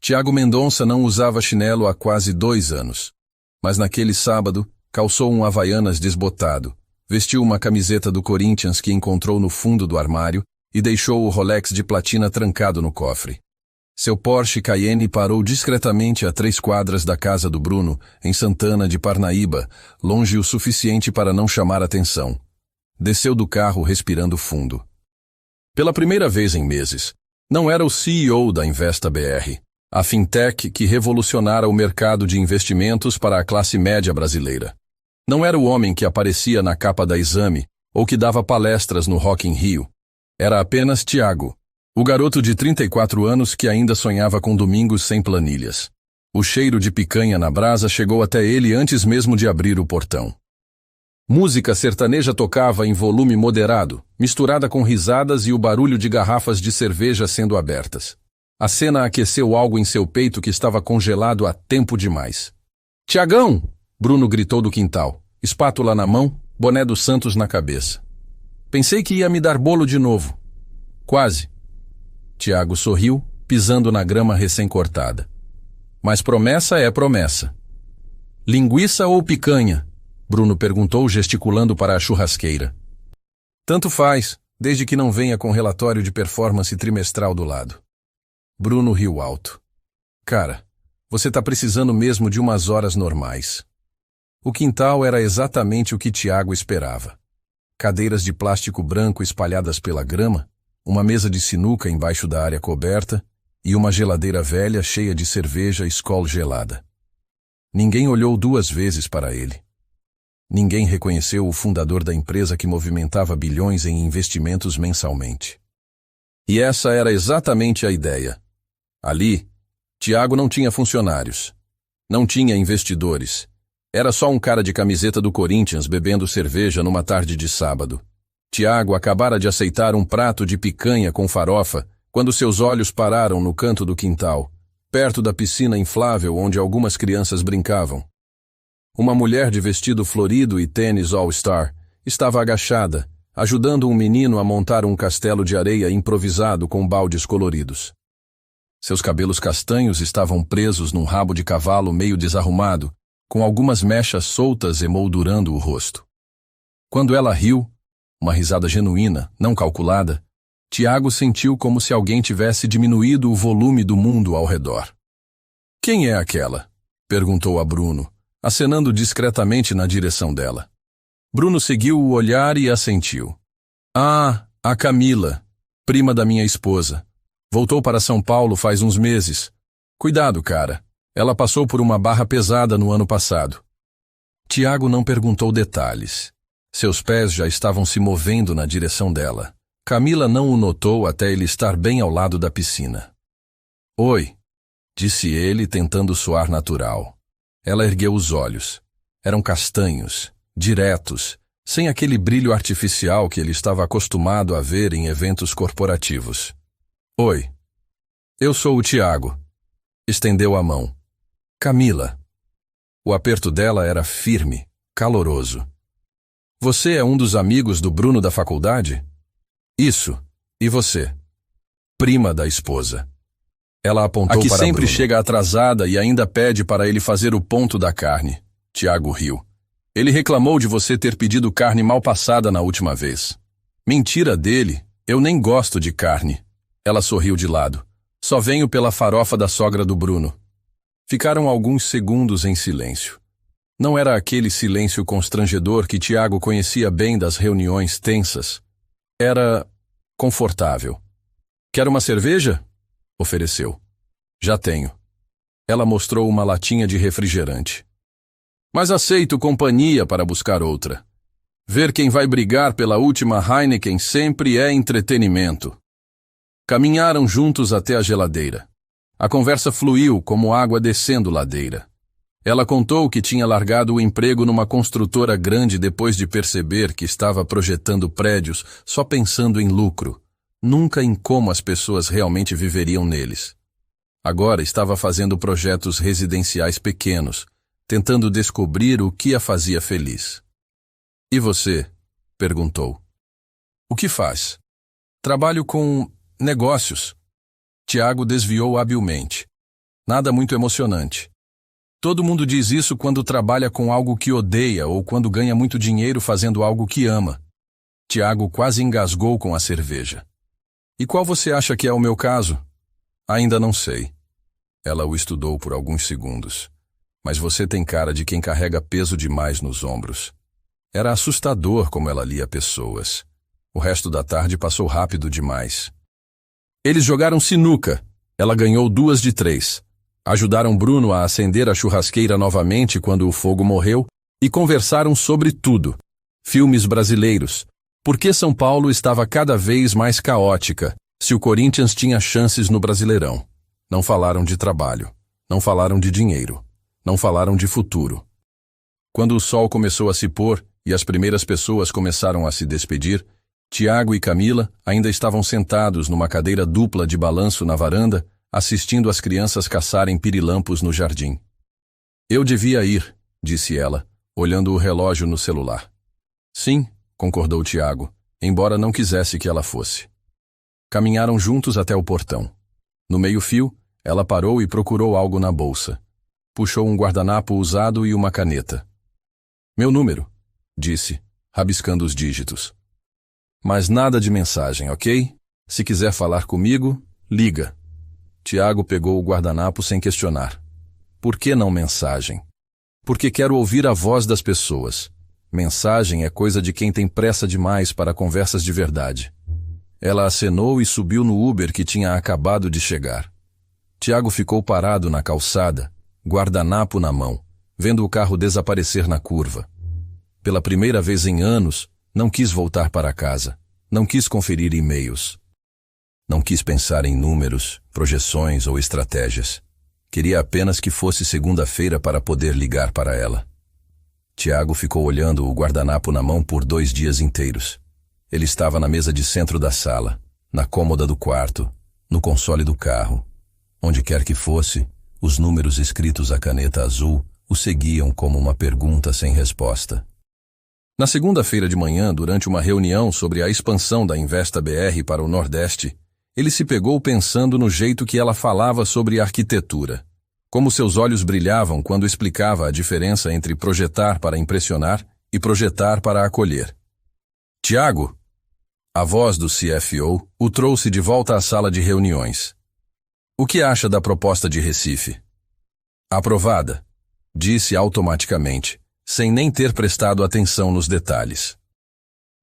Tiago Mendonça não usava chinelo há quase 2 anos. Mas naquele sábado, calçou um Havaianas desbotado, vestiu uma camiseta do Corinthians que encontrou no fundo do armário e deixou o Rolex de platina trancado no cofre. Seu Porsche Cayenne parou discretamente a 3 quadras da casa do Bruno, em Santana de Parnaíba, longe o suficiente para não chamar atenção. Desceu do carro respirando fundo. Pela primeira vez em meses, não era o CEO da Investa BR, a fintech que revolucionara o mercado de investimentos para a classe média brasileira. Não era o homem que aparecia na capa da Exame ou que dava palestras no Rock in Rio. Era apenas Tiago, o garoto de 34 anos que ainda sonhava com domingos sem planilhas. O cheiro de picanha na brasa chegou até ele antes mesmo de abrir o portão. Música sertaneja tocava em volume moderado, misturada com risadas e o barulho de garrafas de cerveja sendo abertas. A cena aqueceu algo em seu peito que estava congelado há tempo demais. "Tiagão!" Bruno gritou do quintal, espátula na mão, boné do Santos na cabeça. "Pensei que ia me dar bolo de novo." "Quase." Tiago sorriu, pisando na grama recém-cortada. "Mas promessa é promessa." "Linguiça ou picanha?" Bruno perguntou, gesticulando para a churrasqueira. "Tanto faz, desde que não venha com relatório de performance trimestral do lado." Bruno riu alto. "Cara, você tá precisando mesmo de umas horas normais." O quintal era exatamente o que Tiago esperava. Cadeiras de plástico branco espalhadas pela grama, uma mesa de sinuca embaixo da área coberta e uma geladeira velha cheia de cerveja Skol gelada. Ninguém olhou 2 vezes para ele. Ninguém reconheceu o fundador da empresa que movimentava bilhões em investimentos mensalmente. E essa era exatamente a ideia. Ali, Tiago não tinha funcionários. Não tinha investidores. Era só um cara de camiseta do Corinthians bebendo cerveja numa tarde de sábado. Tiago acabara de aceitar um prato de picanha com farofa quando seus olhos pararam no canto do quintal, perto da piscina inflável onde algumas crianças brincavam. Uma mulher de vestido florido e tênis All-Star estava agachada, ajudando um menino a montar um castelo de areia improvisado com baldes coloridos. Seus cabelos castanhos estavam presos num rabo de cavalo meio desarrumado, com algumas mechas soltas emoldurando o rosto. Quando ela riu, uma risada genuína, não calculada, Tiago sentiu como se alguém tivesse diminuído o volume do mundo ao redor. "Quem é aquela?" perguntou a Bruno, acenando discretamente na direção dela. Bruno seguiu o olhar e assentiu. "Ah, a Camila, prima da minha esposa. Voltou para São Paulo faz uns meses. Cuidado, cara. Ela passou por uma barra pesada no ano passado." Tiago não perguntou detalhes. Seus pés já estavam se movendo na direção dela. Camila não o notou até ele estar bem ao lado da piscina. "Oi", disse ele, tentando soar natural. Ela ergueu os olhos. Eram castanhos, diretos, sem aquele brilho artificial que ele estava acostumado a ver em eventos corporativos. "Oi. Eu sou o Tiago." Estendeu a mão. "Camila." O aperto dela era firme, caloroso. "Você é um dos amigos do Bruno da faculdade?" "Isso. E você?" "Prima da esposa." Ela apontou para Bruno. "A que sempre chega atrasada e ainda pede para ele fazer o ponto da carne." Tiago riu. "Ele reclamou de você ter pedido carne mal passada na última vez." "Mentira dele. Eu nem gosto de carne." Ela sorriu de lado. "Só venho pela farofa da sogra do Bruno." Ficaram alguns segundos em silêncio. Não era aquele silêncio constrangedor que Tiago conhecia bem das reuniões tensas. Era confortável. "Quer uma cerveja?" ofereceu. "Já tenho." Ela mostrou uma latinha de refrigerante. "Mas aceito companhia para buscar outra. Ver quem vai brigar pela última Heineken sempre é entretenimento." Caminharam juntos até a geladeira. A conversa fluiu como água descendo ladeira. Ela contou que tinha largado o emprego numa construtora grande depois de perceber que estava projetando prédios só pensando em lucro, nunca em como as pessoas realmente viveriam neles. Agora estava fazendo projetos residenciais pequenos, tentando descobrir o que a fazia feliz. "E você?" perguntou. "O que faz?" "Trabalho com negócios." Tiago desviou habilmente. Nada muito emocionante. Todo mundo diz isso quando trabalha com algo que odeia ou quando ganha muito dinheiro fazendo algo que ama. Tiago quase engasgou com a cerveja. E qual você acha que é o meu caso? Ainda não sei. Ela o estudou por alguns segundos. Mas você tem cara de quem carrega peso demais nos ombros. Era assustador como ela lia pessoas. O resto da tarde passou rápido demais. Eles jogaram sinuca. Ela ganhou 2 de 3. Ajudaram Bruno a acender a churrasqueira novamente quando o fogo morreu e conversaram sobre tudo. Filmes brasileiros. Por que São Paulo estava cada vez mais caótica, se o Corinthians tinha chances no Brasileirão? Não falaram de trabalho. Não falaram de dinheiro. Não falaram de futuro. Quando o sol começou a se pôr e as primeiras pessoas começaram a se despedir, Tiago e Camila ainda estavam sentados numa cadeira dupla de balanço na varanda, assistindo as crianças caçarem pirilampos no jardim. Eu devia ir, disse ela, olhando o relógio no celular. Sim, concordou Tiago, embora não quisesse que ela fosse. Caminharam juntos até o portão. No meio-fio, ela parou e procurou algo na bolsa. Puxou um guardanapo usado e uma caneta. Meu número, disse, rabiscando os dígitos. Mas nada de mensagem, ok? Se quiser falar comigo, liga. Tiago pegou o guardanapo sem questionar. Por que não mensagem? Porque quero ouvir a voz das pessoas. Mensagem é coisa de quem tem pressa demais para conversas de verdade. Ela acenou e subiu no Uber que tinha acabado de chegar. Tiago ficou parado na calçada, guardanapo na mão, vendo o carro desaparecer na curva. Pela primeira vez em anos, não quis voltar para casa. Não quis conferir e-mails. Não quis pensar em números, projeções ou estratégias. Queria apenas que fosse segunda-feira para poder ligar para ela. Tiago ficou olhando o guardanapo na mão por 2 dias inteiros. Ele estava na mesa de centro da sala, na cômoda do quarto, no console do carro. Onde quer que fosse, os números escritos a caneta azul o seguiam como uma pergunta sem resposta. Na segunda-feira de manhã, durante uma reunião sobre a expansão da Investa BR para o Nordeste, ele se pegou pensando no jeito que ela falava sobre arquitetura. Como seus olhos brilhavam quando explicava a diferença entre projetar para impressionar e projetar para acolher. Tiago, a voz do CFO, o trouxe de volta à sala de reuniões. O que acha da proposta de Recife? Aprovada, disse automaticamente, sem nem ter prestado atenção nos detalhes.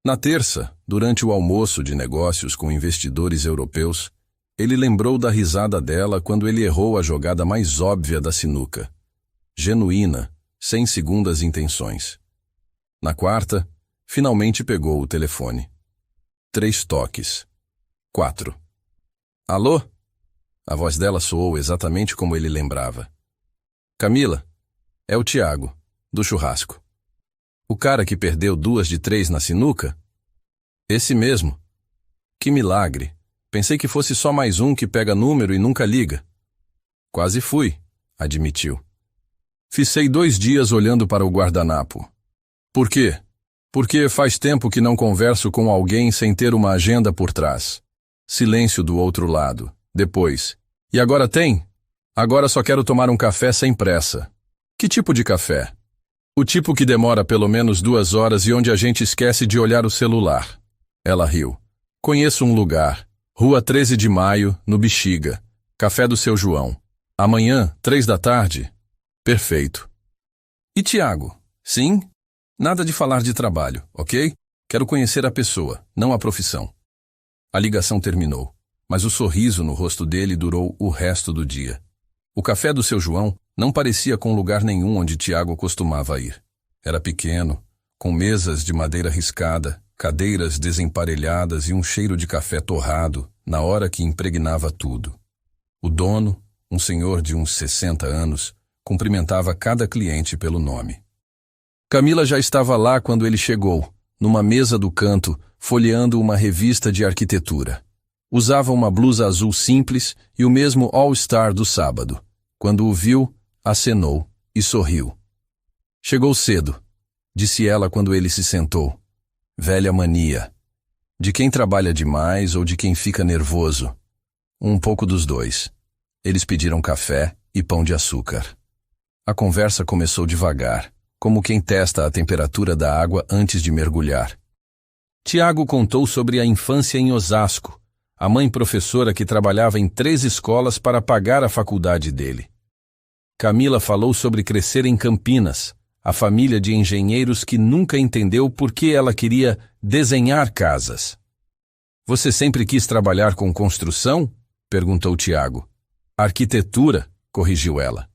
Na terça, durante o almoço de negócios com investidores europeus, ele lembrou da risada dela quando ele errou a jogada mais óbvia da sinuca. Genuína, sem segundas intenções. Na quarta, finalmente pegou o telefone. 3 toques. 4. Alô? A voz dela soou exatamente como ele lembrava. Camila, é o Tiago, do churrasco. O cara que perdeu 2 de 3 na sinuca? Esse mesmo. Que milagre. Pensei que fosse só mais um que pega número e nunca liga. Quase fui, admitiu. Ficei 2 dias olhando para o guardanapo. Por quê? Porque faz tempo que não converso com alguém sem ter uma agenda por trás. Silêncio do outro lado. Depois. E agora tem? Agora só quero tomar um café sem pressa. Que tipo de café? O tipo que demora pelo menos 2 horas e onde a gente esquece de olhar o celular. Ela riu. Conheço um lugar. Rua 13 de Maio, no Bexiga. Café do seu João. Amanhã, 3 da tarde? Perfeito. E Tiago? Sim? Nada de falar de trabalho, ok? Quero conhecer a pessoa, não a profissão. A ligação terminou, mas o sorriso no rosto dele durou o resto do dia. O café do seu João não parecia com lugar nenhum onde Tiago costumava ir. Era pequeno, com mesas de madeira riscada, cadeiras desemparelhadas e um cheiro de café torrado na hora que impregnava tudo. O dono, um senhor de uns 60 anos, cumprimentava cada cliente pelo nome. Camila já estava lá quando ele chegou, numa mesa do canto, folheando uma revista de arquitetura. Usava uma blusa azul simples e o mesmo All-Star do sábado. Quando o viu, acenou e sorriu. Chegou cedo, disse ela quando ele se sentou. Velha mania. De quem trabalha demais ou de quem fica nervoso? Um pouco dos dois. Eles pediram café e pão de açúcar. A conversa começou devagar, como quem testa a temperatura da água antes de mergulhar. Tiago contou sobre a infância em Osasco, a mãe professora que trabalhava em 3 escolas para pagar a faculdade dele. Camila falou sobre crescer em Campinas, a família de engenheiros que nunca entendeu por que ela queria desenhar casas. Você sempre quis trabalhar com construção? Perguntou Tiago. Arquitetura, corrigiu ela.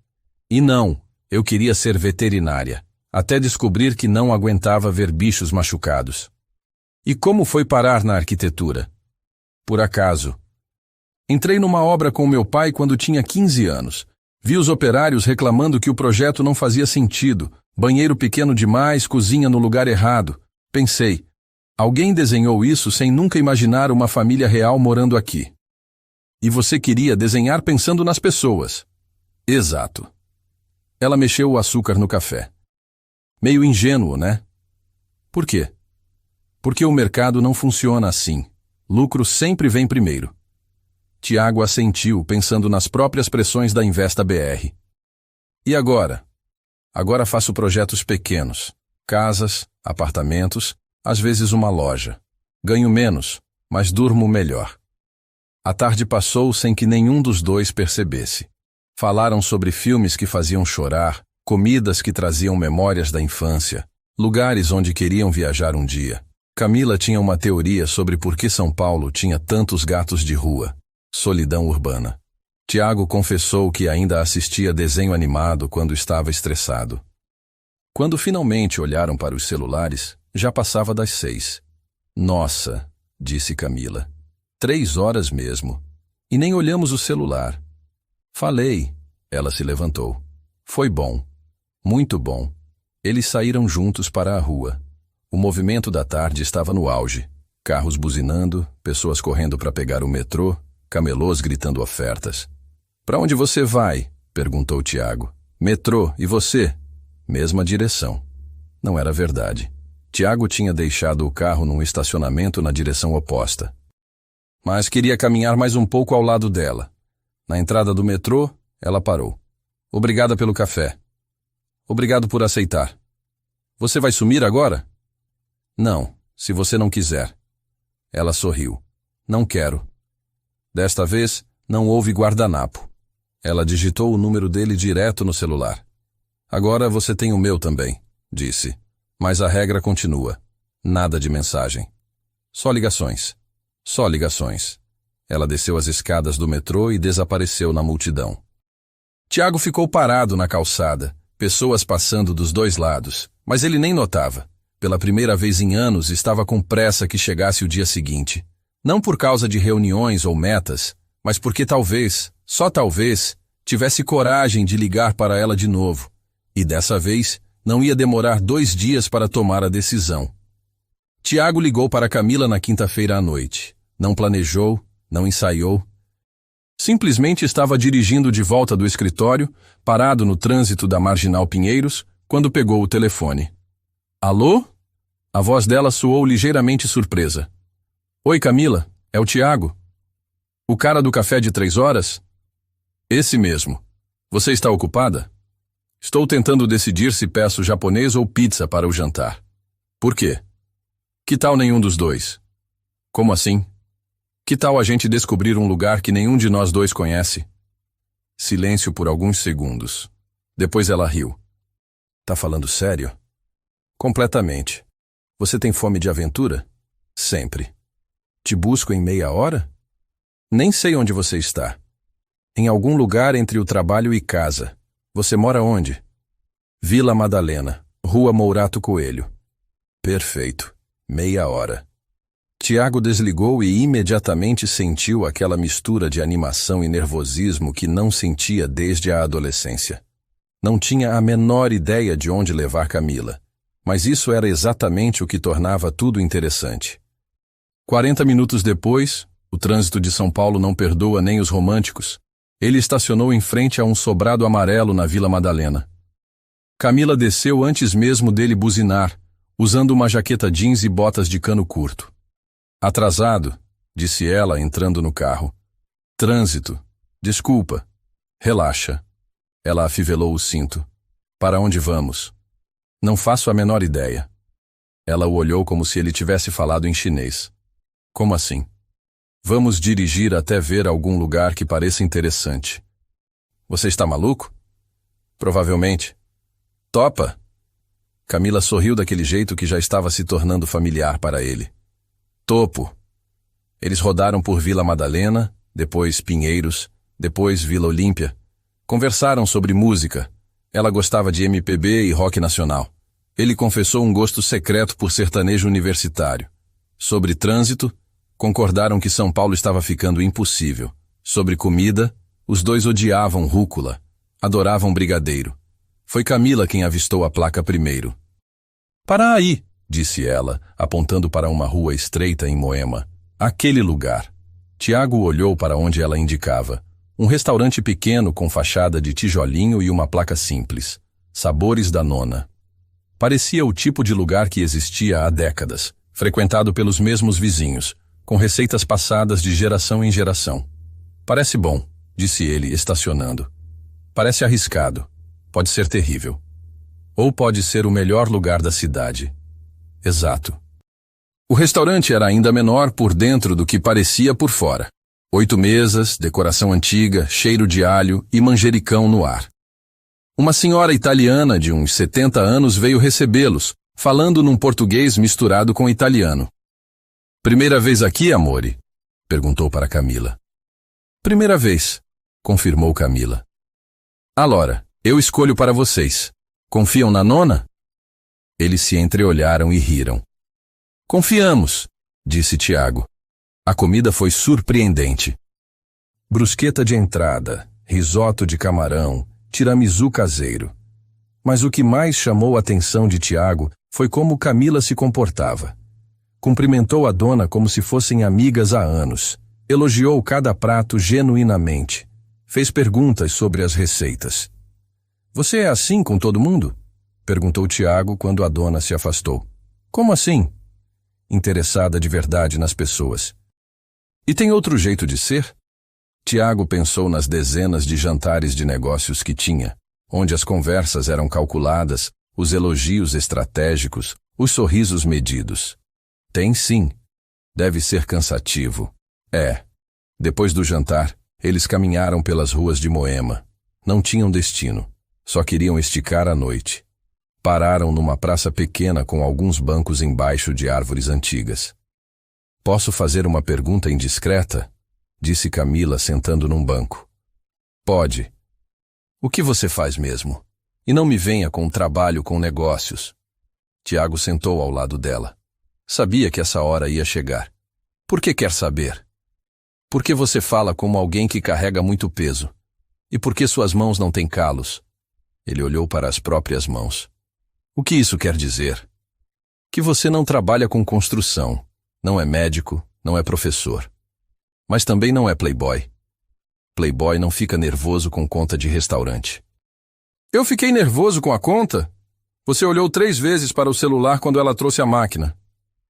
E não, eu queria ser veterinária, até descobrir que não aguentava ver bichos machucados. E como foi parar na arquitetura? Por acaso. Entrei numa obra com meu pai quando tinha 15 anos. Vi os operários reclamando que o projeto não fazia sentido, banheiro pequeno demais, cozinha no lugar errado. Pensei, alguém desenhou isso sem nunca imaginar uma família real morando aqui. E você queria desenhar pensando nas pessoas. Exato. Ela mexeu o açúcar no café. Meio ingênuo, né? Por quê? Porque o mercado não funciona assim. Lucro sempre vem primeiro. Tiago assentiu, pensando nas próprias pressões da Investa BR. E agora? Agora faço projetos pequenos. Casas, apartamentos, às vezes uma loja. Ganho menos, mas durmo melhor. A tarde passou sem que nenhum dos dois percebesse. Falaram sobre filmes que faziam chorar, comidas que traziam memórias da infância, lugares onde queriam viajar um dia. Camila tinha uma teoria sobre por que São Paulo tinha tantos gatos de rua. Solidão urbana. Tiago confessou que ainda assistia desenho animado quando estava estressado. Quando finalmente olharam para os celulares, já passava das 6. Nossa, disse Camila. 3 horas mesmo. E nem olhamos o celular. Falei. Ela se levantou. Foi bom. Muito bom. Eles saíram juntos para a rua. O movimento da tarde estava no auge. Carros buzinando, pessoas correndo para pegar o metrô, camelôs gritando ofertas. Para onde você vai? Perguntou Tiago. Metrô, e você? Mesma direção. Não era verdade. Tiago tinha deixado o carro num estacionamento na direção oposta. Mas queria caminhar mais um pouco ao lado dela. Na entrada do metrô, ela parou. Obrigada pelo café. Obrigado por aceitar. Você vai sumir agora? Não, se você não quiser. Ela sorriu. Não quero. Desta vez, não houve guardanapo. Ela digitou o número dele direto no celular. Agora você tem o meu também, disse. Mas a regra continua. Nada de mensagem. Só ligações. Só ligações. Ela desceu as escadas do metrô e desapareceu na multidão. Tiago ficou parado na calçada, pessoas passando dos 2 lados, mas ele nem notava. Pela primeira vez em anos, estava com pressa que chegasse o dia seguinte. Não por causa de reuniões ou metas, mas porque talvez, só talvez, tivesse coragem de ligar para ela de novo. E dessa vez, não ia demorar 2 dias para tomar a decisão. Tiago ligou para Camila na quinta-feira à noite. Não planejou, não ensaiou. Simplesmente estava dirigindo de volta do escritório, parado no trânsito da Marginal Pinheiros, quando pegou o telefone. Alô? A voz dela soou ligeiramente surpresa. Oi, Camila, é o Tiago. O cara do café de 3 horas? Esse mesmo. Você está ocupada? Estou tentando decidir se peço japonês ou pizza para o jantar. Por quê? Que tal nenhum dos dois? Como assim? Que tal a gente descobrir um lugar que nenhum de nós dois conhece? Silêncio por alguns segundos. Depois ela riu. Tá falando sério? Completamente. Você tem fome de aventura? Sempre. Te busco em meia hora? Nem sei onde você está. Em algum lugar entre o trabalho e casa. Você mora onde? Vila Madalena, Rua Mourato Coelho. Perfeito. Meia hora. Tiago desligou e imediatamente sentiu aquela mistura de animação e nervosismo que não sentia desde a adolescência. Não tinha a menor ideia de onde levar Camila, mas isso era exatamente o que tornava tudo interessante. 40 minutos depois, o trânsito de São Paulo não perdoa nem os românticos, ele estacionou em frente a um sobrado amarelo na Vila Madalena. Camila desceu antes mesmo dele buzinar, usando uma jaqueta jeans e botas de cano curto. Atrasado, disse ela entrando no carro. Trânsito. Desculpa. Relaxa. Ela afivelou o cinto. Para onde vamos? Não faço a menor ideia. Ela o olhou como se ele tivesse falado em chinês. Como assim? Vamos dirigir até ver algum lugar que pareça interessante. Você está maluco? Provavelmente. Topa? Camila sorriu daquele jeito que já estava se tornando familiar para ele. Topo. Eles rodaram por Vila Madalena, depois Pinheiros, depois Vila Olímpia. Conversaram sobre música. Ela gostava de MPB e rock nacional. Ele confessou um gosto secreto por sertanejo universitário. Sobre trânsito, concordaram que São Paulo estava ficando impossível. Sobre comida, os dois odiavam rúcula, adoravam brigadeiro. Foi Camila quem avistou a placa primeiro. Para aí, disse ela, apontando para uma rua estreita em Moema. Aquele lugar. Tiago olhou para onde ela indicava. Um restaurante pequeno com fachada de tijolinho e uma placa simples. Sabores da Nona. Parecia o tipo de lugar que existia há décadas, frequentado pelos mesmos vizinhos, com receitas passadas de geração em geração. Parece bom, disse ele, estacionando. Parece arriscado. Pode ser terrível. Ou pode ser o melhor lugar da cidade. Exato. O restaurante era ainda menor por dentro do que parecia por fora. 8 mesas, decoração antiga, cheiro de alho e manjericão no ar. Uma senhora italiana de uns 70 anos veio recebê-los, falando num português misturado com italiano. Primeira vez aqui, amore? Perguntou para Camila. Primeira vez, confirmou Camila. Allora, eu escolho para vocês. Confiam na Nona? Eles se entreolharam e riram. Confiamos, disse Tiago. A comida foi surpreendente. Brusqueta de entrada, risoto de camarão, tiramisu caseiro. Mas o que mais chamou a atenção de Tiago foi como Camila se comportava. Cumprimentou a dona como se fossem amigas há anos. Elogiou cada prato genuinamente. Fez perguntas sobre as receitas. Você é assim com todo mundo? Perguntou Tiago quando a dona se afastou. Como assim? Interessada de verdade nas pessoas. E tem outro jeito de ser? Tiago pensou nas dezenas de jantares de negócios que tinha, onde as conversas eram calculadas, os elogios estratégicos, os sorrisos medidos. Tem sim. Deve ser cansativo. É. Depois do jantar, eles caminharam pelas ruas de Moema. Não tinham destino. Só queriam esticar a noite. Pararam numa praça pequena com alguns bancos embaixo de árvores antigas. Posso fazer uma pergunta indiscreta? Disse Camila sentando num banco. Pode. O que você faz mesmo? E não me venha com trabalho com negócios. Tiago sentou ao lado dela. Sabia que essa hora ia chegar. Por que quer saber? Porque você fala como alguém que carrega muito peso. E porque suas mãos não têm calos. Ele olhou para as próprias mãos. O que isso quer dizer? Que você não trabalha com construção, não é médico, não é professor. Mas também não é playboy. Playboy não fica nervoso com conta de restaurante. Eu fiquei nervoso com a conta? Você olhou 3 vezes para o celular quando ela trouxe a máquina.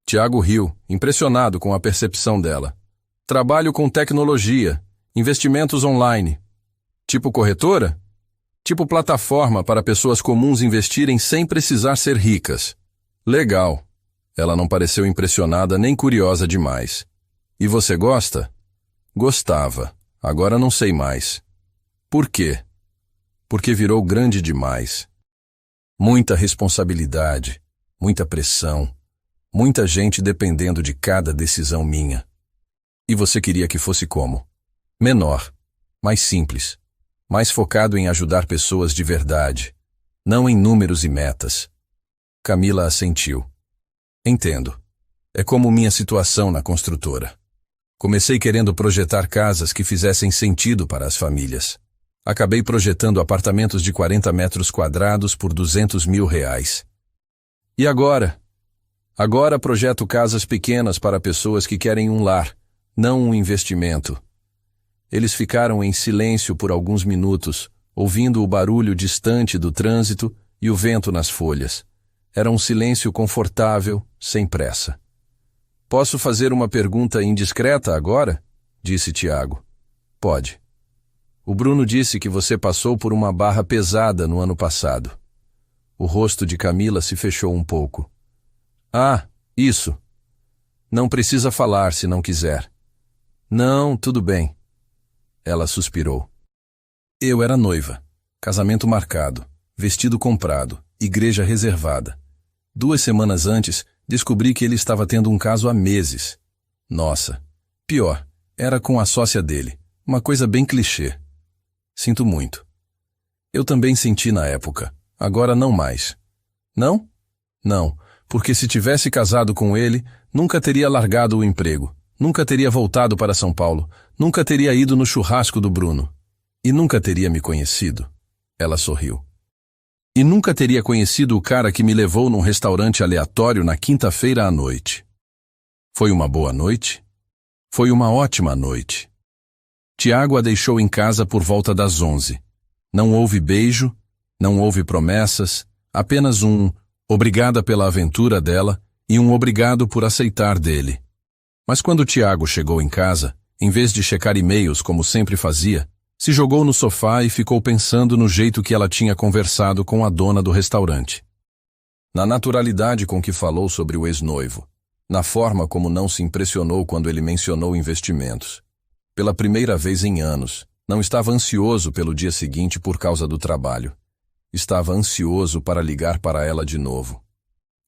Tiago riu, impressionado com a percepção dela. Trabalho com tecnologia, investimentos online. Tipo corretora? Tipo plataforma para pessoas comuns investirem sem precisar ser ricas. Legal. Ela não pareceu impressionada nem curiosa demais. E você gosta? Gostava. Agora não sei mais. Por quê? Porque virou grande demais. Muita responsabilidade, muita pressão, muita gente dependendo de cada decisão minha. E você queria que fosse como? Menor, mais simples. Mais focado em ajudar pessoas de verdade, não em números e metas. Camila assentiu. Entendo. É como minha situação na construtora. Comecei querendo projetar casas que fizessem sentido para as famílias. Acabei projetando apartamentos de 40 metros quadrados por R$200 mil. E agora? Agora projeto casas pequenas para pessoas que querem um lar, não um investimento. Eles ficaram em silêncio por alguns minutos, ouvindo o barulho distante do trânsito e o vento nas folhas. Era um silêncio confortável, sem pressa. Posso fazer uma pergunta indiscreta agora? Disse Tiago. Pode. O Bruno disse que você passou por uma barra pesada no ano passado. O rosto de Camila se fechou um pouco. Ah, isso. Não precisa falar se não quiser. Não, tudo bem. Ela suspirou. Eu era noiva. Casamento marcado. Vestido comprado. Igreja reservada. 2 semanas antes, descobri que ele estava tendo um caso há meses. Nossa. Pior, era com a sócia dele. Uma coisa bem clichê. Sinto muito. Eu também senti na época. Agora não mais. Não? Não, porque se tivesse casado com ele, nunca teria largado o emprego, nunca teria voltado para São Paulo, nunca teria ido no churrasco do Bruno. E nunca teria me conhecido. Ela sorriu. E nunca teria conhecido o cara que me levou num restaurante aleatório na quinta-feira à noite. Foi uma boa noite? Foi uma ótima noite. Tiago a deixou em casa por volta das 11. Não houve beijo, não houve promessas, apenas um obrigada pela aventura dela e um obrigado por aceitar dele. Mas quando Tiago chegou em casa, em vez de checar e-mails como sempre fazia, se jogou no sofá e ficou pensando no jeito que ela tinha conversado com a dona do restaurante. Na naturalidade com que falou sobre o ex-noivo, na forma como não se impressionou quando ele mencionou investimentos. Pela primeira vez em anos, não estava ansioso pelo dia seguinte por causa do trabalho. Estava ansioso para ligar para ela de novo.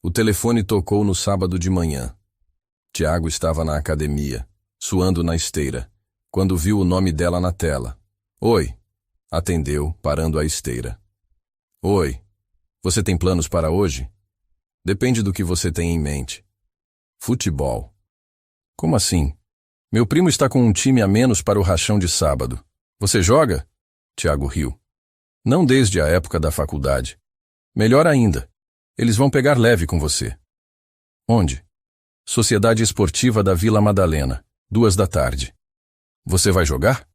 O telefone tocou no sábado de manhã. Tiago estava na academia, suando na esteira, quando viu o nome dela na tela. Oi, atendeu, parando a esteira. Oi, você tem planos para hoje? Depende do que você tem em mente. Futebol. Como assim? Meu primo está com um time a menos para o rachão de sábado. Você joga? Tiago riu. Não desde a época da faculdade. Melhor ainda, eles vão pegar leve com você. Onde? Sociedade Esportiva da Vila Madalena, 14h. Você vai jogar?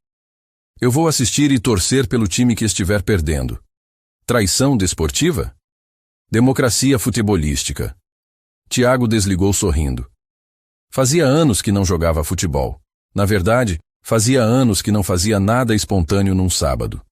Eu vou assistir e torcer pelo time que estiver perdendo. Traição desportiva? Democracia futebolística. Tiago desligou sorrindo. Fazia anos que não jogava futebol. Na verdade, fazia anos que não fazia nada espontâneo num sábado.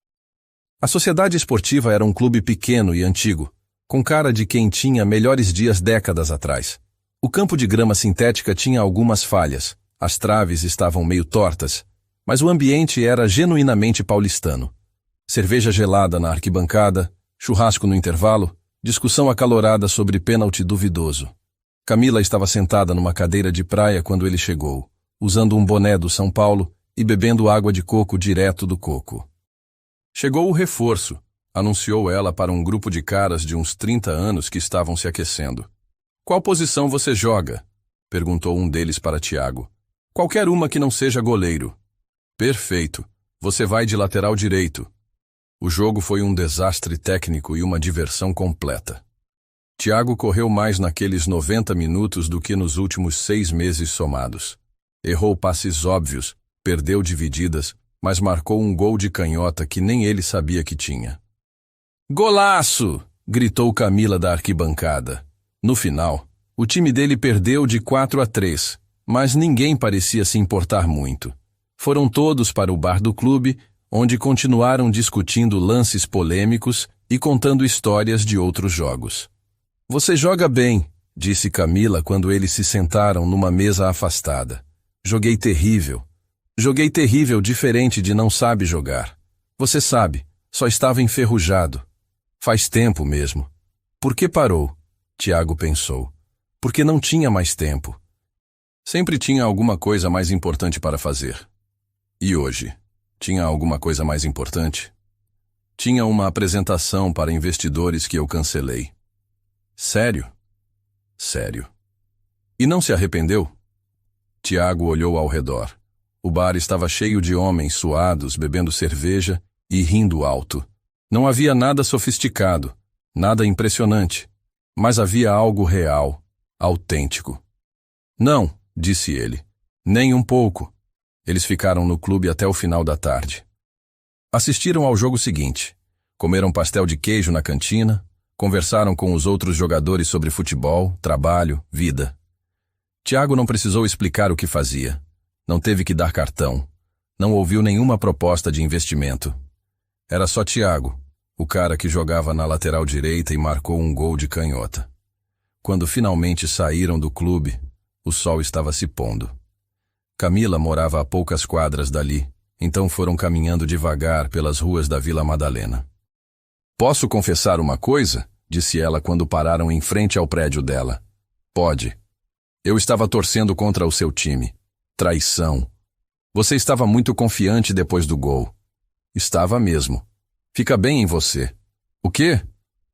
A Sociedade Esportiva era um clube pequeno e antigo, com cara de quem tinha melhores dias décadas atrás. O campo de grama sintética tinha algumas falhas, as traves estavam meio tortas, mas o ambiente era genuinamente paulistano. Cerveja gelada na arquibancada, churrasco no intervalo, discussão acalorada sobre pênalti duvidoso. Camila estava sentada numa cadeira de praia quando ele chegou, usando um boné do São Paulo e bebendo água de coco direto do coco. Chegou o reforço, anunciou ela para um grupo de caras de uns 30 anos que estavam se aquecendo. Qual posição você joga? Perguntou um deles para Tiago. Qualquer uma que não seja goleiro. Perfeito, você vai de lateral direito. O jogo foi um desastre técnico e uma diversão completa. Tiago correu mais naqueles 90 minutos do que nos últimos 6 meses somados. Errou passes óbvios, perdeu divididas, mas marcou um gol de canhota que nem ele sabia que tinha. Golaço! Gritou Camila da arquibancada. No final, o time dele perdeu de 4-3, mas ninguém parecia se importar muito. Foram todos para o bar do clube, onde continuaram discutindo lances polêmicos e contando histórias de outros jogos. Você joga bem, disse Camila quando eles se sentaram numa mesa afastada. Joguei terrível. Joguei terrível diferente de não sabe jogar. Você sabe, só estava enferrujado. Faz tempo mesmo. Por que parou? Tiago pensou. Porque não tinha mais tempo. Sempre tinha alguma coisa mais importante para fazer. E hoje? Tinha alguma coisa mais importante? Tinha uma apresentação para investidores que eu cancelei. Sério? Sério. E não se arrependeu? Tiago olhou ao redor. O bar estava cheio de homens suados, bebendo cerveja e rindo alto. Não havia nada sofisticado, nada impressionante, mas havia algo real, autêntico. Não, disse ele, nem um pouco. Eles ficaram no clube até o final da tarde. Assistiram ao jogo seguinte, comeram pastel de queijo na cantina, conversaram com os outros jogadores sobre futebol, trabalho, vida. Tiago não precisou explicar o que fazia. Não teve que dar cartão. Não ouviu nenhuma proposta de investimento. Era só Tiago, o cara que jogava na lateral direita e marcou um gol de canhota. Quando finalmente saíram do clube, o sol estava se pondo. Camila morava a poucas quadras dali, então foram caminhando devagar pelas ruas da Vila Madalena. "Posso confessar uma coisa?", disse ela quando pararam em frente ao prédio dela. "Pode. Eu estava torcendo contra o seu time. Traição. Você estava muito confiante depois do gol." "Estava mesmo. Fica bem em você." "O quê?"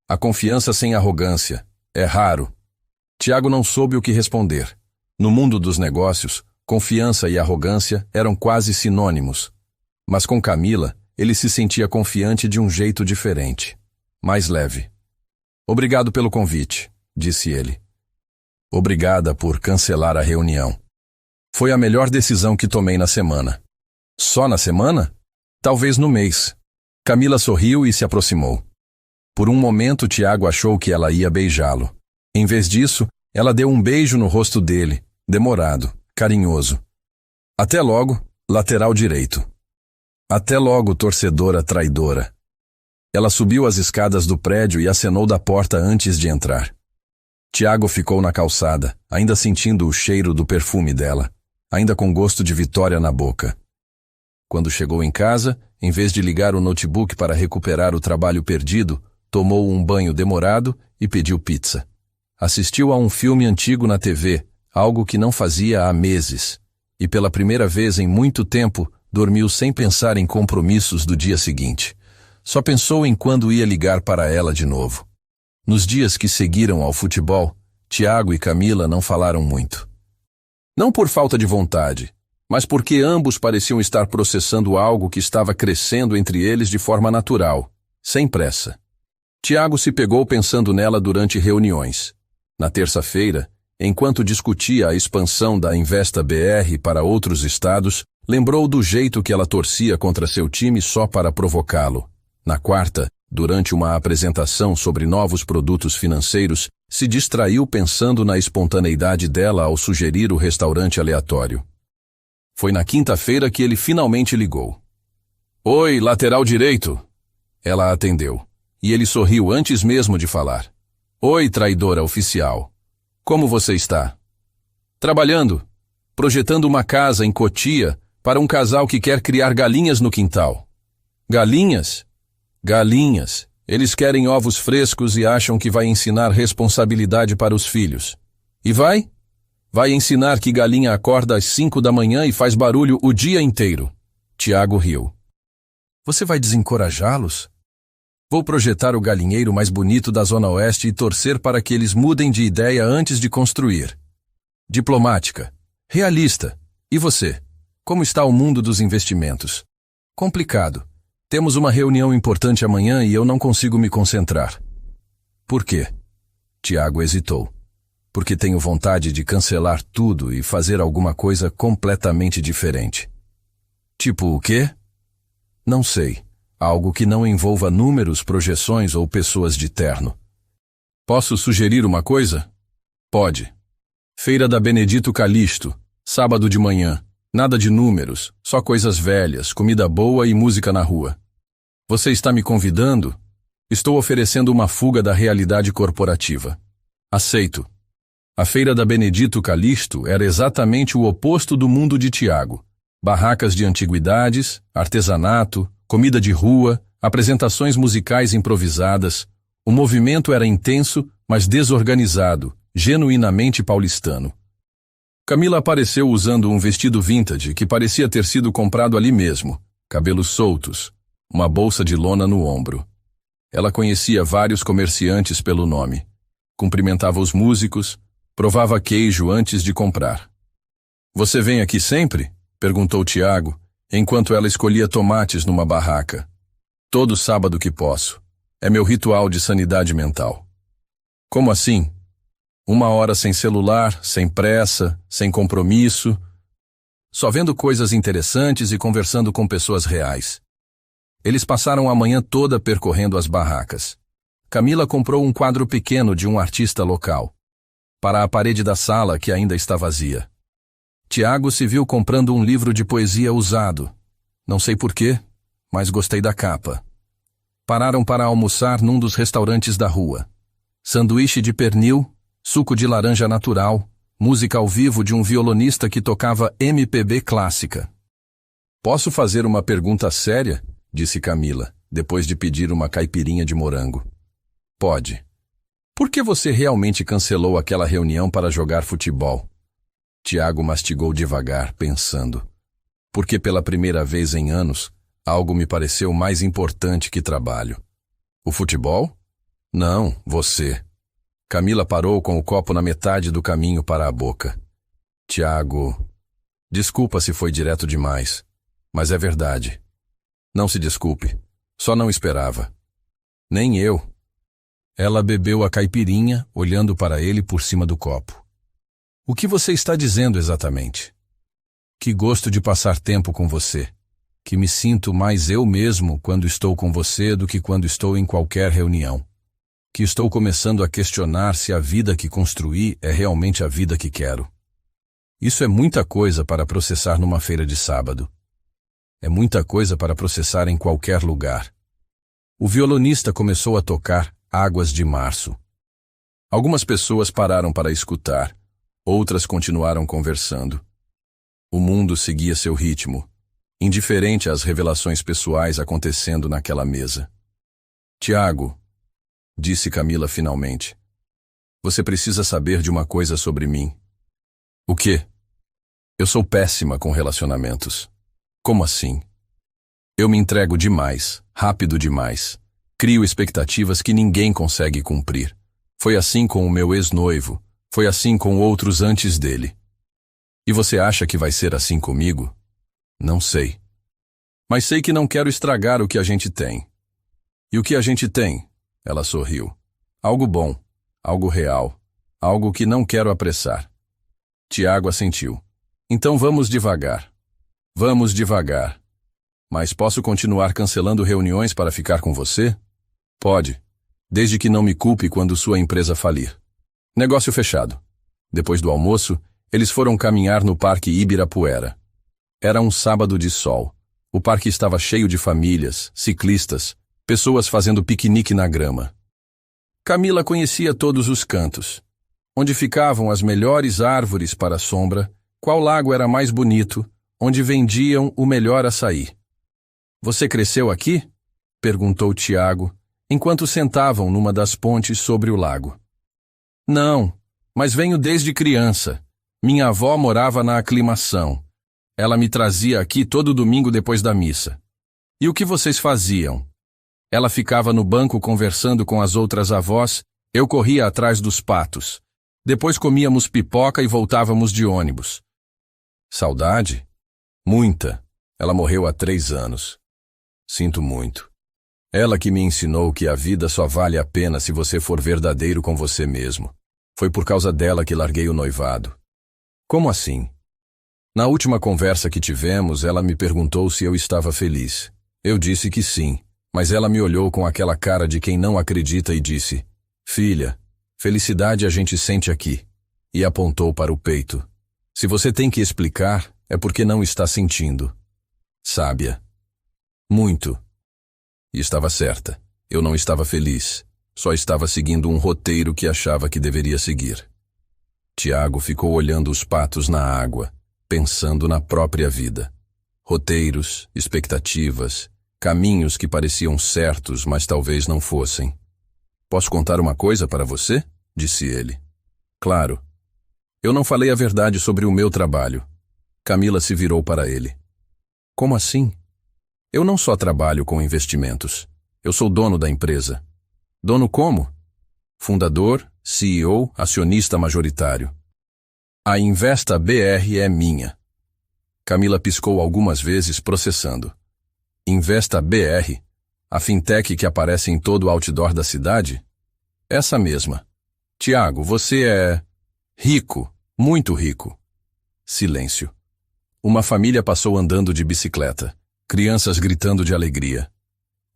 "A confiança sem arrogância. É raro." Tiago não soube o que responder. No mundo dos negócios, confiança e arrogância eram quase sinônimos. Mas com Camila, ele se sentia confiante de um jeito diferente. Mais leve. "Obrigado pelo convite", disse ele. "Obrigada por cancelar a reunião. Foi a melhor decisão que tomei na semana." "Só na semana?" "Talvez no mês." Camila sorriu e se aproximou. Por um momento, Tiago achou que ela ia beijá-lo. Em vez disso, ela deu um beijo no rosto dele, demorado, carinhoso. "Até logo, lateral direito." "Até logo, torcedora traidora." Ela subiu as escadas do prédio e acenou da porta antes de entrar. Tiago ficou na calçada, ainda sentindo o cheiro do perfume dela, ainda com gosto de vitória na boca. Quando chegou em casa, em vez de ligar o notebook para recuperar o trabalho perdido, tomou um banho demorado e pediu pizza. Assistiu a um filme antigo na TV, algo que não fazia há meses, e pela primeira vez em muito tempo, dormiu sem pensar em compromissos do dia seguinte. Só pensou em quando ia ligar para ela de novo. Nos dias que seguiram ao futebol, Tiago e Camila não falaram muito. Não por falta de vontade, mas porque ambos pareciam estar processando algo que estava crescendo entre eles de forma natural, sem pressa. Tiago se pegou pensando nela durante reuniões. Na terça-feira, enquanto discutia a expansão da Investa BR para outros estados, lembrou do jeito que ela torcia contra seu time só para provocá-lo. Na quarta, durante uma apresentação sobre novos produtos financeiros, se distraiu pensando na espontaneidade dela ao sugerir o restaurante aleatório. Foi na quinta-feira que ele finalmente ligou. "Oi, lateral direito." Ela atendeu, e ele sorriu antes mesmo de falar. "Oi, traidora oficial. Como você está?" "Trabalhando. Projetando uma casa em Cotia para um casal que quer criar galinhas no quintal." "Galinhas?" "Galinhas. Eles querem ovos frescos e acham que vai ensinar responsabilidade para os filhos." "E vai? Vai ensinar que galinha acorda às 5 da manhã e faz barulho o dia inteiro." Tiago riu. "Você vai desencorajá-los?" "Vou projetar o galinheiro mais bonito da Zona Oeste e torcer para que eles mudem de ideia antes de construir." "Diplomática. Realista. E você? Como está o mundo dos investimentos?" "Complicado. Temos uma reunião importante amanhã e eu não consigo me concentrar." "Por quê?" Tiago hesitou. "Porque tenho vontade de cancelar tudo e fazer alguma coisa completamente diferente." "Tipo o quê?" "Não sei. Algo que não envolva números, projeções ou pessoas de terno." "Posso sugerir uma coisa?" "Pode. Feira da Benedito Calixto, sábado de manhã. Nada de números, só coisas velhas, comida boa e música na rua." "Você está me convidando?" "Estou oferecendo uma fuga da realidade corporativa." "Aceito." A Feira da Benedito Calixto era exatamente o oposto do mundo de Tiago. Barracas de antiguidades, artesanato, comida de rua, apresentações musicais improvisadas. O movimento era intenso, mas desorganizado, genuinamente paulistano. Camila apareceu usando um vestido vintage que parecia ter sido comprado ali mesmo, cabelos soltos, uma bolsa de lona no ombro. Ela conhecia vários comerciantes pelo nome. Cumprimentava os músicos, provava queijo antes de comprar. "Você vem aqui sempre?" perguntou Tiago, enquanto ela escolhia tomates numa barraca. "Todo sábado que posso. É meu ritual de sanidade mental." "Como assim?" "1 hora sem celular, sem pressa, sem compromisso, só vendo coisas interessantes e conversando com pessoas reais." Eles passaram a manhã toda percorrendo as barracas. Camila comprou um quadro pequeno de um artista local, para a parede da sala que ainda está vazia. Tiago se viu comprando um livro de poesia usado, Não sei porquê, mas gostei da capa. Pararam para almoçar num dos restaurantes da rua. Sanduíche de pernil, suco de laranja natural, música ao vivo de um violonista que tocava MPB clássica. Posso fazer uma pergunta séria? Disse Camila, depois de pedir uma caipirinha de morango. Pode. Por que você realmente cancelou aquela reunião para jogar futebol? Tiago mastigou devagar, pensando. Porque pela primeira vez em anos, algo me pareceu mais importante que trabalho. O futebol? Não, você. Camila parou com o copo na metade do caminho para a boca. Tiago, desculpa se foi direto demais, mas é verdade. Não se desculpe, só não esperava. Nem eu. Ela bebeu a caipirinha, olhando para ele por cima do copo. O que você está dizendo exatamente? Que gosto de passar tempo com você. Que me sinto mais eu mesmo quando estou com você do que quando estou em qualquer reunião. Que estou começando a questionar se a vida que construí é realmente a vida que quero. Isso é muita coisa para processar numa feira de sábado. É muita coisa para processar em qualquer lugar. O violonista começou a tocar Águas de Março. Algumas pessoas pararam para escutar, outras continuaram conversando. O mundo seguia seu ritmo, indiferente às revelações pessoais acontecendo naquela mesa. Tiago, disse Camila finalmente, você precisa saber de uma coisa sobre mim. O quê? Eu sou péssima com relacionamentos. Como assim? Eu me entrego demais, rápido demais. Crio expectativas que ninguém consegue cumprir. Foi assim com o meu ex-noivo, foi assim com outros antes dele. E você acha que vai ser assim comigo? Não sei. Mas sei que não quero estragar o que a gente tem. E o que a gente tem? Ela sorriu. Algo bom, algo real, algo que não quero apressar. Tiago assentiu. Então vamos devagar. Vamos devagar. Mas posso continuar cancelando reuniões para ficar com você? Pode, desde que não me culpe quando sua empresa falir. Negócio fechado. Depois do almoço, eles foram caminhar no Parque Ibirapuera. Era um sábado de sol. O parque estava cheio de famílias, ciclistas, pessoas fazendo piquenique na grama. Camila conhecia todos os cantos. Onde ficavam as melhores árvores para a sombra, qual lago era mais bonito, onde vendiam o melhor açaí. Você cresceu aqui? Perguntou Tiago, enquanto sentavam numa das pontes sobre o lago. Não, mas venho desde criança. Minha avó morava na Aclimação. Ela me trazia aqui todo domingo depois da missa. E o que vocês faziam? Ela ficava no banco conversando com as outras avós, eu corria atrás dos patos. Depois comíamos pipoca e voltávamos de ônibus. Saudade? Muita. Ela morreu há 3 anos. Sinto muito. Ela que me ensinou que a vida só vale a pena se você for verdadeiro com você mesmo. Foi por causa dela que larguei o noivado. Como assim? Na última conversa que tivemos, ela me perguntou se eu estava feliz. Eu disse que sim, mas ela me olhou com aquela cara de quem não acredita e disse, filha, felicidade a gente sente aqui. E apontou para o peito. Se você tem que explicar, é porque não está sentindo. Sábia. Muito. E estava certa. Eu não estava feliz. Só estava seguindo um roteiro que achava que deveria seguir. Tiago ficou olhando os patos na água, pensando na própria vida. Roteiros, expectativas, caminhos que pareciam certos, mas talvez não fossem. Posso contar uma coisa para você? Disse ele. Claro. Eu não falei a verdade sobre o meu trabalho. Camila se virou para ele. Como assim? Eu não só trabalho com investimentos. Eu sou dono da empresa. Dono como? Fundador, CEO, acionista majoritário. A Investa BR é minha. Camila piscou algumas vezes processando. Investa BR? A fintech que aparece em todo o outdoor da cidade? Essa mesma. Tiago, você é... rico, muito rico. Silêncio. Uma família passou andando de bicicleta. Crianças gritando de alegria.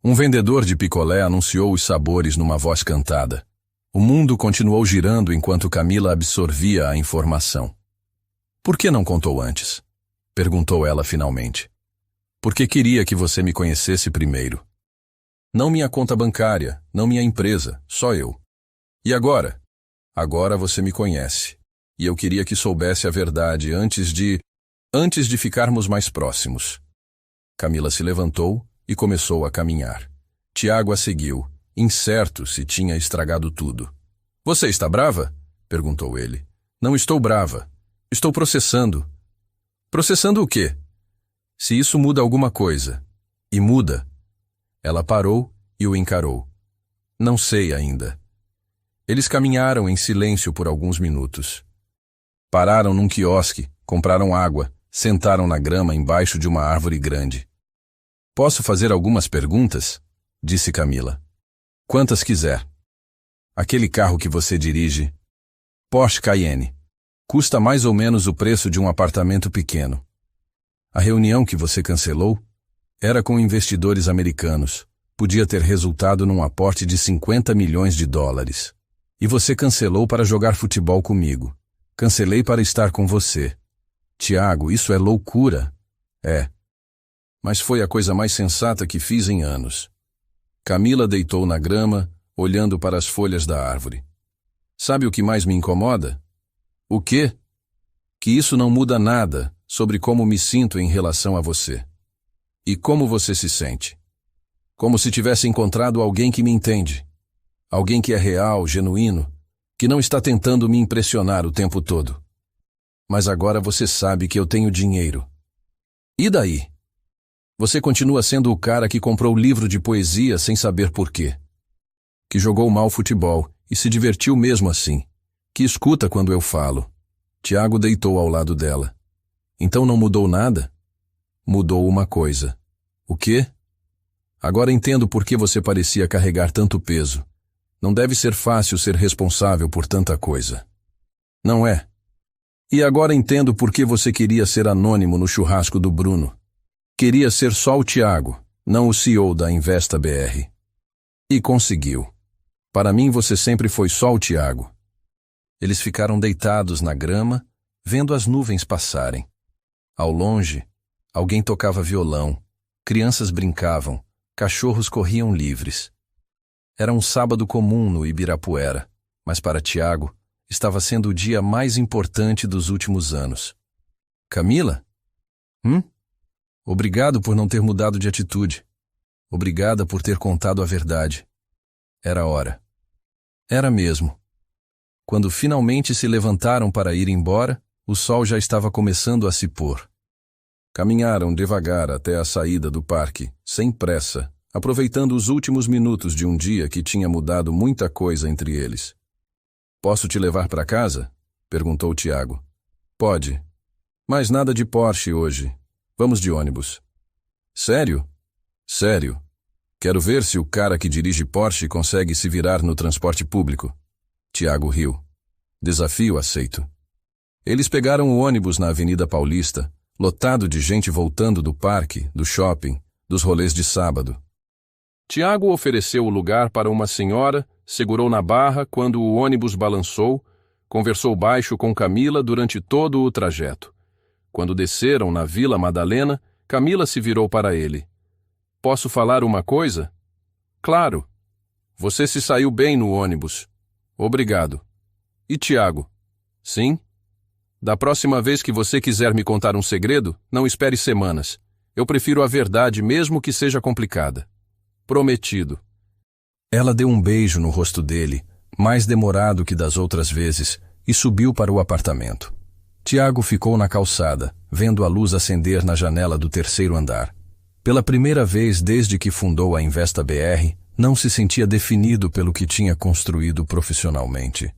Um vendedor de picolé anunciou os sabores numa voz cantada. O mundo continuou girando enquanto Camila absorvia a informação. Por que não contou antes? Perguntou ela finalmente. Porque queria que você me conhecesse primeiro. Não minha conta bancária, não minha empresa, só eu. E agora? Agora você me conhece. E eu queria que soubesse a verdade antes de ficarmos mais próximos. Camila se levantou e começou a caminhar. Tiago a seguiu, incerto se tinha estragado tudo. Você está brava? Perguntou ele. Não estou brava. Estou processando. Processando o quê? Se isso muda alguma coisa. E muda. Ela parou e o encarou. Não sei ainda. Eles caminharam em silêncio por alguns minutos. Pararam num quiosque, compraram água, sentaram na grama embaixo de uma árvore grande. Posso fazer algumas perguntas? Disse Camila. Quantas quiser. Aquele carro que você dirige, Porsche Cayenne, custa mais ou menos o preço de um apartamento pequeno. A reunião que você cancelou era com investidores americanos. Podia ter resultado num aporte de 50 milhões de dólares. E você cancelou para jogar futebol comigo. Cancelei para estar com você. Tiago, isso é loucura. É. Mas foi a coisa mais sensata que fiz em anos. Camila deitou na grama, olhando para as folhas da árvore. Sabe o que mais me incomoda? O quê? Que isso não muda nada sobre como me sinto em relação a você. E como você se sente? Como se tivesse encontrado alguém que me entende. Alguém que é real, genuíno, que não está tentando me impressionar o tempo todo. Mas agora você sabe que eu tenho dinheiro. E daí? Você continua sendo o cara que comprou livro de poesia sem saber por quê. Que jogou mal futebol e se divertiu mesmo assim. Que escuta quando eu falo. Tiago deitou ao lado dela. Então não mudou nada? Mudou uma coisa. O quê? Agora entendo por que você parecia carregar tanto peso. Não deve ser fácil ser responsável por tanta coisa. Não é? E agora entendo por que você queria ser anônimo no churrasco do Bruno. Queria ser só o Tiago, não o CEO da Investa BR. E conseguiu. Para mim você sempre foi só o Tiago. Eles ficaram deitados na grama, vendo as nuvens passarem. Ao longe, alguém tocava violão, crianças brincavam, cachorros corriam livres. Era um sábado comum no Ibirapuera, mas para Tiago estava sendo o dia mais importante dos últimos anos. Camila? Obrigado por não ter mudado de atitude. Obrigada por ter contado a verdade. Era hora. Era mesmo. Quando finalmente se levantaram para ir embora, o sol já estava começando a se pôr. Caminharam devagar até a saída do parque, sem pressa, aproveitando os últimos minutos de um dia que tinha mudado muita coisa entre eles. Posso te levar para casa? Perguntou Tiago. Pode. Mas nada de Porsche hoje. Vamos de ônibus. Sério? Sério. Quero ver se o cara que dirige Porsche consegue se virar no transporte público. Tiago riu. Desafio aceito. Eles pegaram o ônibus na Avenida Paulista, lotado de gente voltando do parque, do shopping, dos rolês de sábado. Tiago ofereceu o lugar para uma senhora, segurou na barra quando o ônibus balançou, conversou baixo com Camila durante todo o trajeto. Quando desceram na Vila Madalena, Camila se virou para ele. Posso falar uma coisa? Claro. Você se saiu bem no ônibus. Obrigado. E Tiago? Sim? Da próxima vez que você quiser me contar um segredo, não espere semanas. Eu prefiro a verdade mesmo que seja complicada. Prometido. Ela deu um beijo no rosto dele, mais demorado que das outras vezes, e subiu para o apartamento. Tiago ficou na calçada, vendo a luz acender na janela do terceiro andar. Pela primeira vez desde que fundou a Investa BR, não se sentia definido pelo que tinha construído profissionalmente.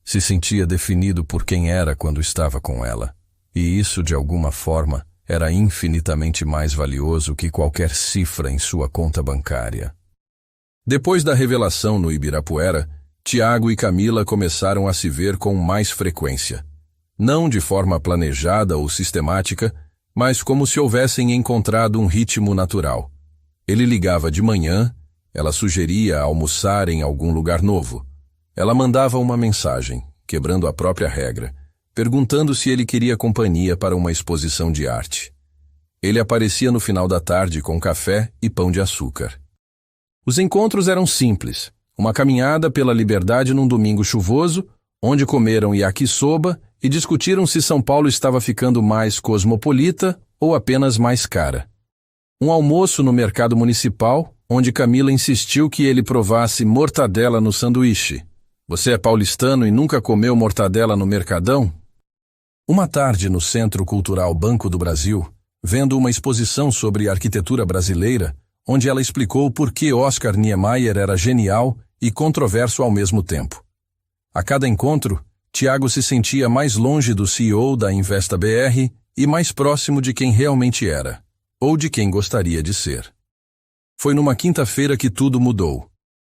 Se sentia definido por quem era quando estava com ela. E isso, de alguma forma, era infinitamente mais valioso que qualquer cifra em sua conta bancária. Depois da revelação no Ibirapuera, Tiago e Camila começaram a se ver com mais frequência. Não de forma planejada ou sistemática, mas como se houvessem encontrado um ritmo natural. Ele ligava de manhã, ela sugeria almoçar em algum lugar novo. Ela mandava uma mensagem, quebrando a própria regra, perguntando se ele queria companhia para uma exposição de arte. Ele aparecia no final da tarde com café e pão de açúcar. Os encontros eram simples. Uma caminhada pela Liberdade num domingo chuvoso, onde comeram yakisoba e discutiram se São Paulo estava ficando mais cosmopolita ou apenas mais cara. Um almoço no mercado municipal, onde Camila insistiu que ele provasse mortadela no sanduíche. Você é paulistano e nunca comeu mortadela no Mercadão? Uma tarde no Centro Cultural Banco do Brasil, vendo uma exposição sobre arquitetura brasileira, onde ela explicou por que Oscar Niemeyer era genial e controverso ao mesmo tempo. A cada encontro, Tiago se sentia mais longe do CEO da Investa BR e mais próximo de quem realmente era, ou de quem gostaria de ser. Foi numa quinta-feira que tudo mudou.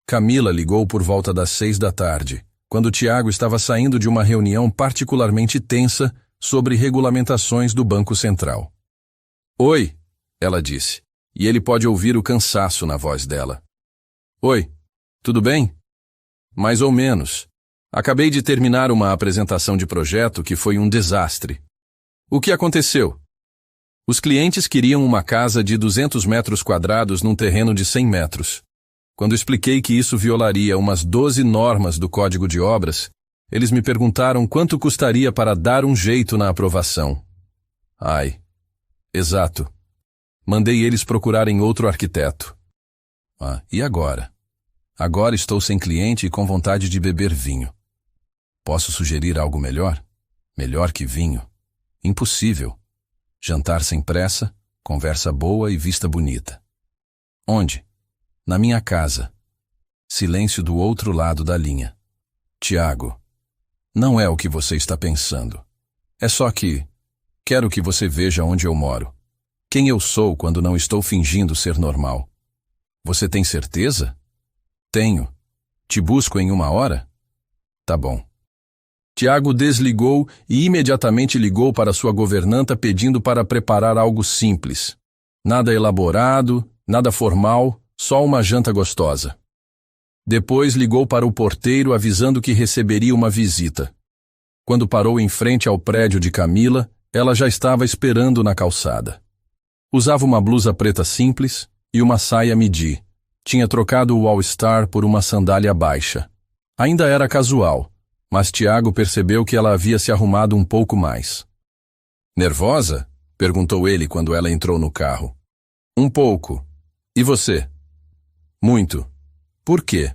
Camila ligou por volta das 6 da tarde, quando Tiago estava saindo de uma reunião particularmente tensa sobre regulamentações do Banco Central. Oi, ela disse, e ele pode ouvir o cansaço na voz dela. Oi, tudo bem? Mais ou menos. Acabei de terminar uma apresentação de projeto que foi um desastre. O que aconteceu? Os clientes queriam uma casa de 200 metros quadrados num terreno de 100 metros. Quando expliquei que isso violaria umas 12 normas do Código de Obras, eles me perguntaram quanto custaria para dar um jeito na aprovação. Ai, exato. Mandei eles procurarem outro arquiteto. E agora? Agora estou sem cliente e com vontade de beber vinho. Posso sugerir algo melhor? Melhor que vinho? Impossível. Jantar sem pressa, conversa boa e vista bonita. Onde? Na minha casa. Silêncio do outro lado da linha. Tiago, não é o que você está pensando. É só que quero que você veja onde eu moro. Quem eu sou quando não estou fingindo ser normal. Você tem certeza? Tenho. Te busco em 1 hora? Tá bom. Tiago desligou e imediatamente ligou para sua governanta pedindo para preparar algo simples. Nada elaborado, nada formal, só uma janta gostosa. Depois ligou para o porteiro avisando que receberia uma visita. Quando parou em frente ao prédio de Camila, ela já estava esperando na calçada. Usava uma blusa preta simples e uma saia midi. Tinha trocado o All-Star por uma sandália baixa. Ainda era casual, mas Tiago percebeu que ela havia se arrumado um pouco mais. Nervosa? Perguntou ele quando ela entrou no carro. Um pouco. E você? Muito. Por quê?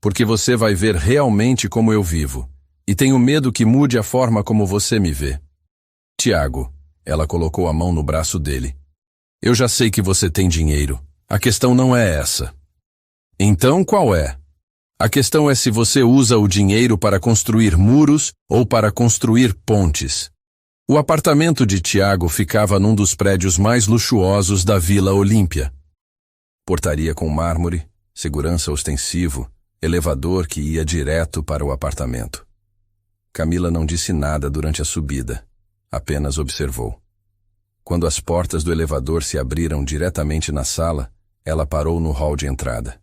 Porque você vai ver realmente como eu vivo, e tenho medo que mude a forma como você me vê. Tiago, ela colocou a mão no braço dele. Eu já sei que você tem dinheiro. A questão não é essa. Então qual é? A questão é se você usa o dinheiro para construir muros ou para construir pontes. O apartamento de Tiago ficava num dos prédios mais luxuosos da Vila Olímpia. Portaria com mármore, segurança ostensivo, elevador que ia direto para o apartamento. Camila não disse nada durante a subida, apenas observou. Quando as portas do elevador se abriram diretamente na sala, ela parou no hall de entrada.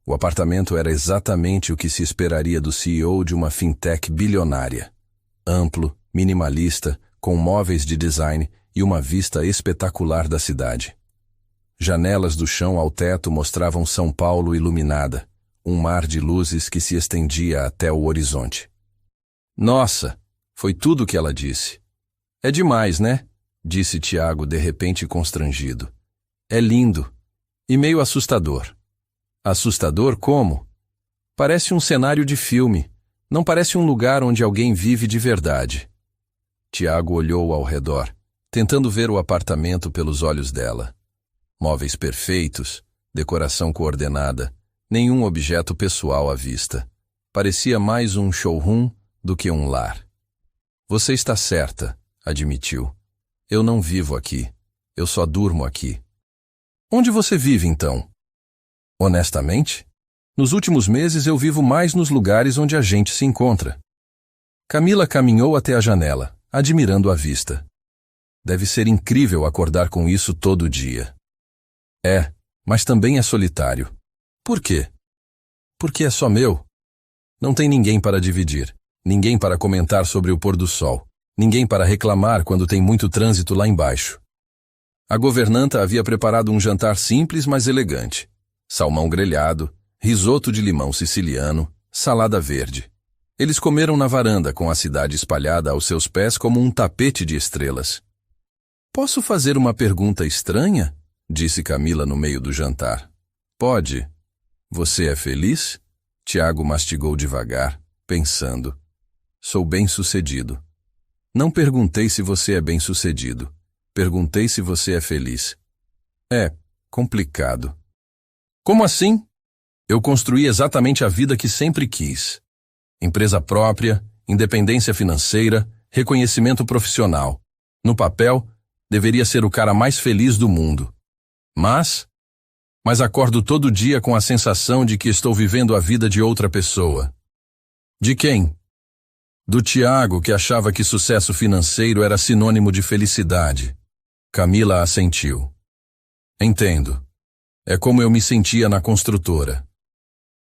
O apartamento era exatamente o que se esperaria do CEO de uma fintech bilionária. Amplo, minimalista, com móveis de design e uma vista espetacular da cidade. Janelas do chão ao teto mostravam São Paulo iluminada, um mar de luzes que se estendia até o horizonte. Nossa, foi tudo o que ela disse. É demais, né? Disse Tiago de repente constrangido. É lindo. E meio assustador. Assustador como? Parece um cenário de filme. Não parece um lugar onde alguém vive de verdade. Tiago olhou ao redor, tentando ver o apartamento pelos olhos dela. Móveis perfeitos, decoração coordenada, nenhum objeto pessoal à vista. Parecia mais um showroom do que um lar. Você está certa, admitiu. Eu não vivo aqui. Eu só durmo aqui. Onde você vive, então? Honestamente, nos últimos meses eu vivo mais nos lugares onde a gente se encontra. Camila caminhou até a janela, admirando a vista. Deve ser incrível acordar com isso todo dia. É, mas também é solitário. Por quê? Porque é só meu. Não tem ninguém para dividir, ninguém para comentar sobre o pôr do sol, ninguém para reclamar quando tem muito trânsito lá embaixo. A governanta havia preparado um jantar simples, mas elegante. Salmão grelhado, risoto de limão siciliano, salada verde. Eles comeram na varanda, com a cidade espalhada aos seus pés como um tapete de estrelas. "Posso fazer uma pergunta estranha?" disse Camila no meio do jantar. "Pode. Você é feliz?" Tiago mastigou devagar, pensando. "Sou bem-sucedido." "Não perguntei se você é bem-sucedido. Perguntei se você é feliz." "É complicado." "Como assim?" "Eu construí exatamente a vida que sempre quis. Empresa própria, independência financeira, reconhecimento profissional. No papel, deveria ser o cara mais feliz do mundo. Mas acordo todo dia com a sensação de que estou vivendo a vida de outra pessoa." "De quem?" "Do Tiago, que achava que sucesso financeiro era sinônimo de felicidade." Camila assentiu. "Entendo. É como eu me sentia na construtora.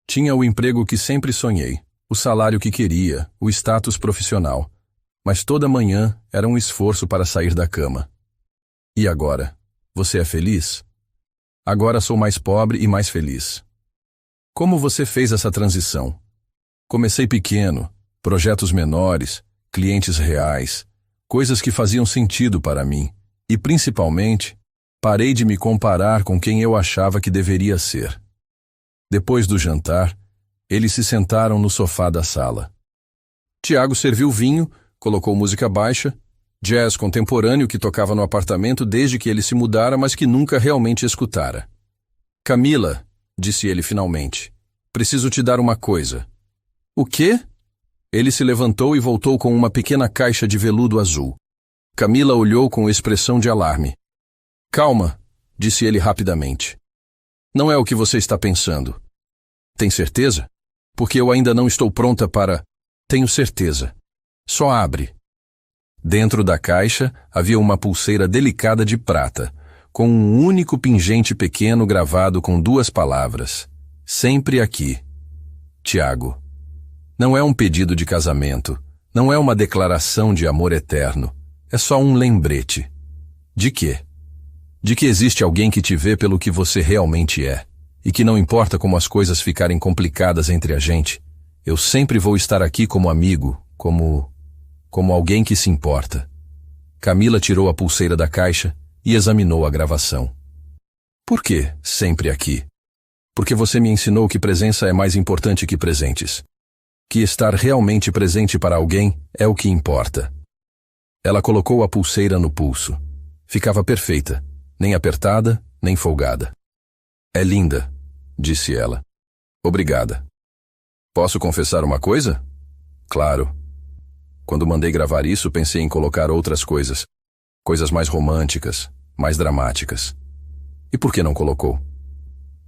Tinha o emprego que sempre sonhei, o salário que queria, o status profissional. Mas toda manhã era um esforço para sair da cama." "E agora? Você é feliz?" "Agora sou mais pobre e mais feliz." "Como você fez essa transição?" "Comecei pequeno, projetos menores, clientes reais, coisas que faziam sentido para mim. E, principalmente, parei de me comparar com quem eu achava que deveria ser." Depois do jantar, eles se sentaram no sofá da sala. Tiago serviu vinho, colocou música baixa, jazz contemporâneo que tocava no apartamento desde que ele se mudara, mas que nunca realmente escutara. "Camila", disse ele finalmente, "preciso te dar uma coisa." "O quê?" Ele se levantou e voltou com uma pequena caixa de veludo azul. Camila olhou com expressão de alarme. "Calma", disse ele rapidamente. "Não é o que você está pensando." "Tem certeza? Porque eu ainda não estou pronta para..." "Tenho certeza. Só abre." Dentro da caixa havia uma pulseira delicada de prata, com um único pingente pequeno gravado com 2 palavras. "Sempre aqui. Tiago." Não é um pedido de casamento, não é uma declaração de amor eterno. É só um lembrete. De quê? De que existe alguém que te vê pelo que você realmente é, e que não importa como as coisas ficarem complicadas entre a gente, eu sempre vou estar aqui como amigo, como alguém que se importa. Camila tirou a pulseira da caixa e examinou a gravação. "Por que sempre aqui?" "Porque você me ensinou que presença é mais importante que presentes. Que estar realmente presente para alguém é o que importa." Ela colocou a pulseira no pulso. Ficava perfeita, nem apertada, nem folgada. "É linda", disse ela. "Obrigada." "Posso confessar uma coisa?" "Claro." "Quando mandei gravar isso, pensei em colocar outras coisas. Coisas mais românticas, mais dramáticas." "E por que não colocou?"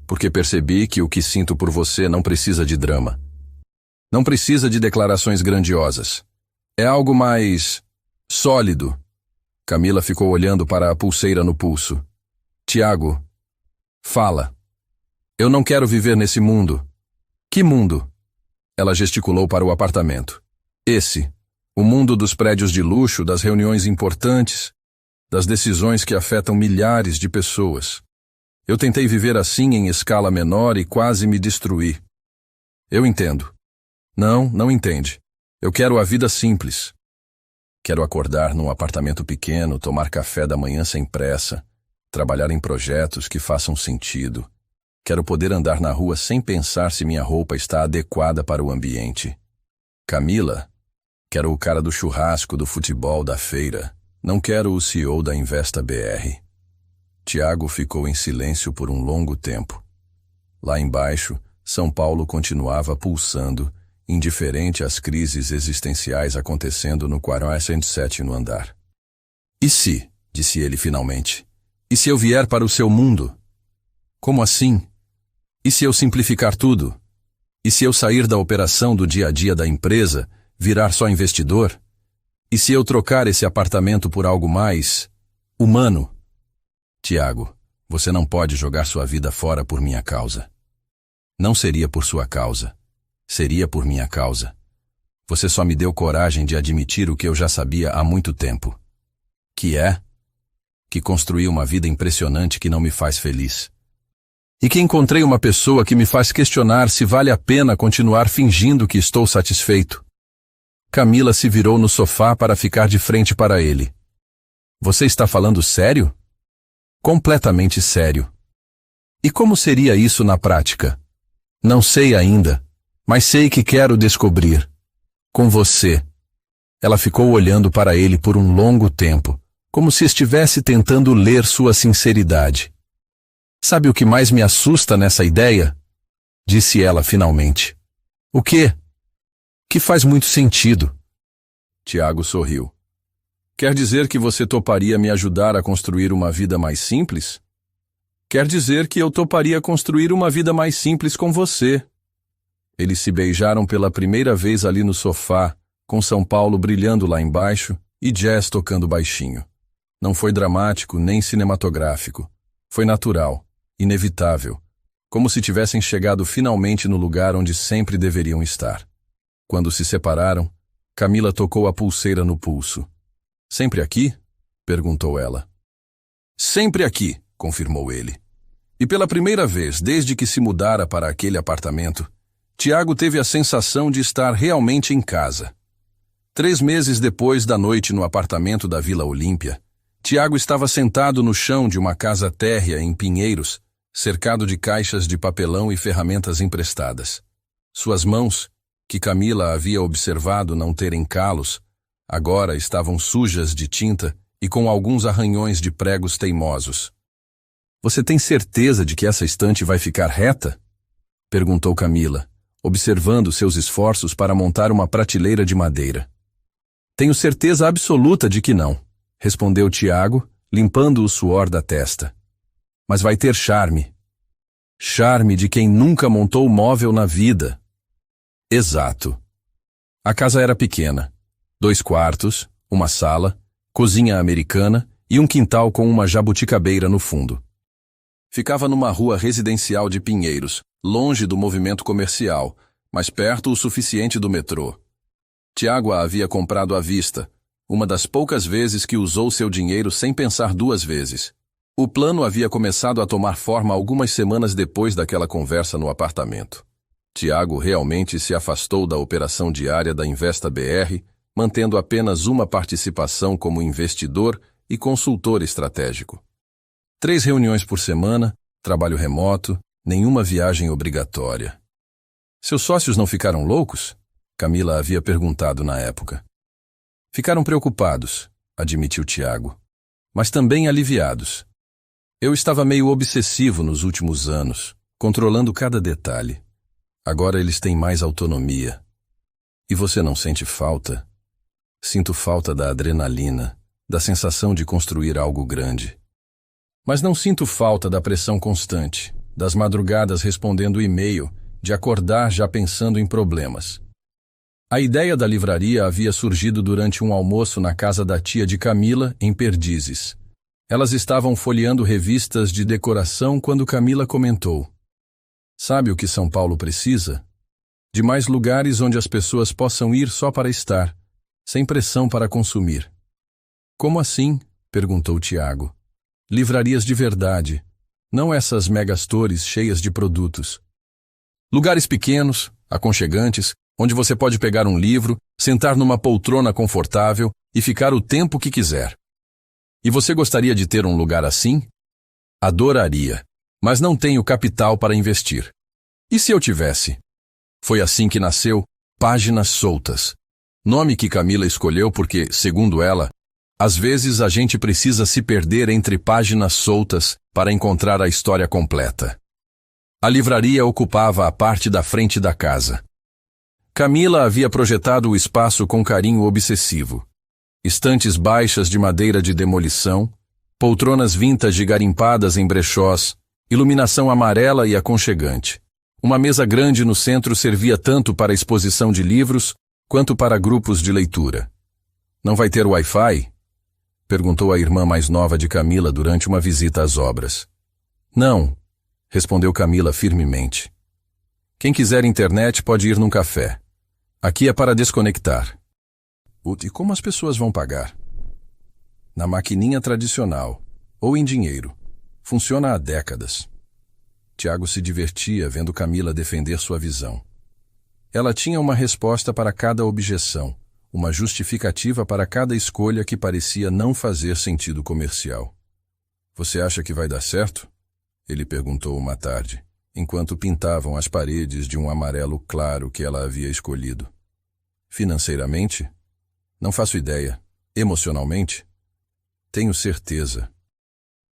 "Porque percebi que o que sinto por você não precisa de drama. Não precisa de declarações grandiosas. É algo mais... sólido." Camila ficou olhando para a pulseira no pulso. "Tiago, fala." "Eu não quero viver nesse mundo." "Que mundo?" Ela gesticulou para o apartamento. "Esse. O mundo dos prédios de luxo, das reuniões importantes, das decisões que afetam milhares de pessoas. Eu tentei viver assim em escala menor e quase me destruí." "Eu entendo." Não entende. Eu quero a vida simples. Quero acordar num apartamento pequeno, tomar café da manhã sem pressa, trabalhar em projetos que façam sentido. Quero poder andar na rua sem pensar se minha roupa está adequada para o ambiente. Camila, quero o cara do churrasco, do futebol, da feira. Não quero o CEO da Investa BR. Tiago ficou em silêncio por um longo tempo. Lá embaixo, São Paulo continuava pulsando, indiferente às crises existenciais acontecendo no 47º andar. "E se", disse ele finalmente, "e se eu vier para o seu mundo?" "Como assim?" "E se eu simplificar tudo? E se eu sair da operação do dia a dia da empresa, virar só investidor? E se eu trocar esse apartamento por algo mais... humano?" "Tiago, você não pode jogar sua vida fora por minha causa." "Não seria por sua causa. Seria por minha causa. Você só me deu coragem de admitir o que eu já sabia há muito tempo." "Que é?" que construí uma vida impressionante que não me faz feliz. E que encontrei uma pessoa que me faz questionar se vale a pena continuar fingindo que estou satisfeito. Camila se virou no sofá para ficar de frente para ele. Você está falando sério? Completamente sério. E como seria isso na prática? Não sei ainda, mas sei que quero descobrir. Com você. Ela ficou olhando para ele por um longo tempo, como se estivesse tentando ler sua sinceridade. Sabe o que mais me assusta nessa ideia? Disse ela finalmente. O quê? Que faz muito sentido. Tiago sorriu. Quer dizer que você toparia me ajudar a construir uma vida mais simples? Quer dizer que eu toparia construir uma vida mais simples com você. Eles se beijaram pela primeira vez ali no sofá, com São Paulo brilhando lá embaixo e jazz tocando baixinho. Não foi dramático nem cinematográfico. Foi natural, inevitável, como se tivessem chegado finalmente no lugar onde sempre deveriam estar. Quando se separaram, Camila tocou a pulseira no pulso. Sempre aqui? Perguntou ela. Sempre aqui, confirmou ele. E pela primeira vez desde que se mudara para aquele apartamento, Tiago teve a sensação de estar realmente em casa. 3 meses depois da noite no apartamento da Vila Olímpia, Tiago estava sentado no chão de uma casa térrea em Pinheiros, cercado de caixas de papelão e ferramentas emprestadas. Suas mãos, que Camila havia observado não terem calos, agora estavam sujas de tinta e com alguns arranhões de pregos teimosos. Você tem certeza de que essa estante vai ficar reta? Perguntou Camila, observando seus esforços para montar uma prateleira de madeira. Tenho certeza absoluta de que não, respondeu Tiago, limpando o suor da testa. Mas vai ter charme. Charme de quem nunca montou móvel na vida. Exato. A casa era pequena. 2 quartos, uma sala, cozinha americana e um quintal com uma jabuticabeira no fundo. Ficava numa rua residencial de Pinheiros, longe do movimento comercial, mas perto o suficiente do metrô. Tiago a havia comprado à vista, uma das poucas vezes que usou seu dinheiro sem pensar 2 vezes. O plano havia começado a tomar forma algumas semanas depois daquela conversa no apartamento. Tiago realmente se afastou da operação diária da Investa BR, mantendo apenas uma participação como investidor e consultor estratégico. 3 reuniões por semana, trabalho remoto, nenhuma viagem obrigatória. Seus sócios não ficaram loucos? Camila havia perguntado na época. Ficaram preocupados, admitiu Tiago, mas também aliviados. Eu estava meio obsessivo nos últimos anos, controlando cada detalhe. Agora eles têm mais autonomia. E você não sente falta? Sinto falta da adrenalina, da sensação de construir algo grande. Mas não sinto falta da pressão constante, das madrugadas respondendo e-mail, de acordar já pensando em problemas. A ideia da livraria havia surgido durante um almoço na casa da tia de Camila, em Perdizes. Elas estavam folheando revistas de decoração quando Camila comentou. Sabe o que São Paulo precisa? De mais lugares onde as pessoas possam ir só para estar, sem pressão para consumir. Como assim? Perguntou Tiago. Livrarias de verdade, não essas megastores cheias de produtos. Lugares pequenos, aconchegantes, onde você pode pegar um livro, sentar numa poltrona confortável e ficar o tempo que quiser. E você gostaria de ter um lugar assim? Adoraria, mas não tenho capital para investir. E se eu tivesse? Foi assim que nasceu Páginas Soltas, nome que Camila escolheu porque, segundo ela, às vezes a gente precisa se perder entre páginas soltas para encontrar a história completa. A livraria ocupava a parte da frente da casa. Camila havia projetado o espaço com carinho obsessivo. Estantes baixas de madeira de demolição, poltronas vintage garimpadas em brechós, iluminação amarela e aconchegante. Uma mesa grande no centro servia tanto para exposição de livros quanto para grupos de leitura. Não vai ter Wi-Fi? Perguntou a irmã mais nova de Camila durante uma visita às obras. Não, respondeu Camila firmemente. Quem quiser internet pode ir num café. Aqui é para desconectar. E como as pessoas vão pagar? Na maquininha tradicional, ou em dinheiro. Funciona há décadas. Tiago se divertia vendo Camila defender sua visão. Ela tinha uma resposta para cada objeção, uma justificativa para cada escolha que parecia não fazer sentido comercial. Você acha que vai dar certo? Ele perguntou uma tarde, enquanto pintavam as paredes de um amarelo claro que ela havia escolhido. Financeiramente? Não faço ideia. Emocionalmente? Tenho certeza.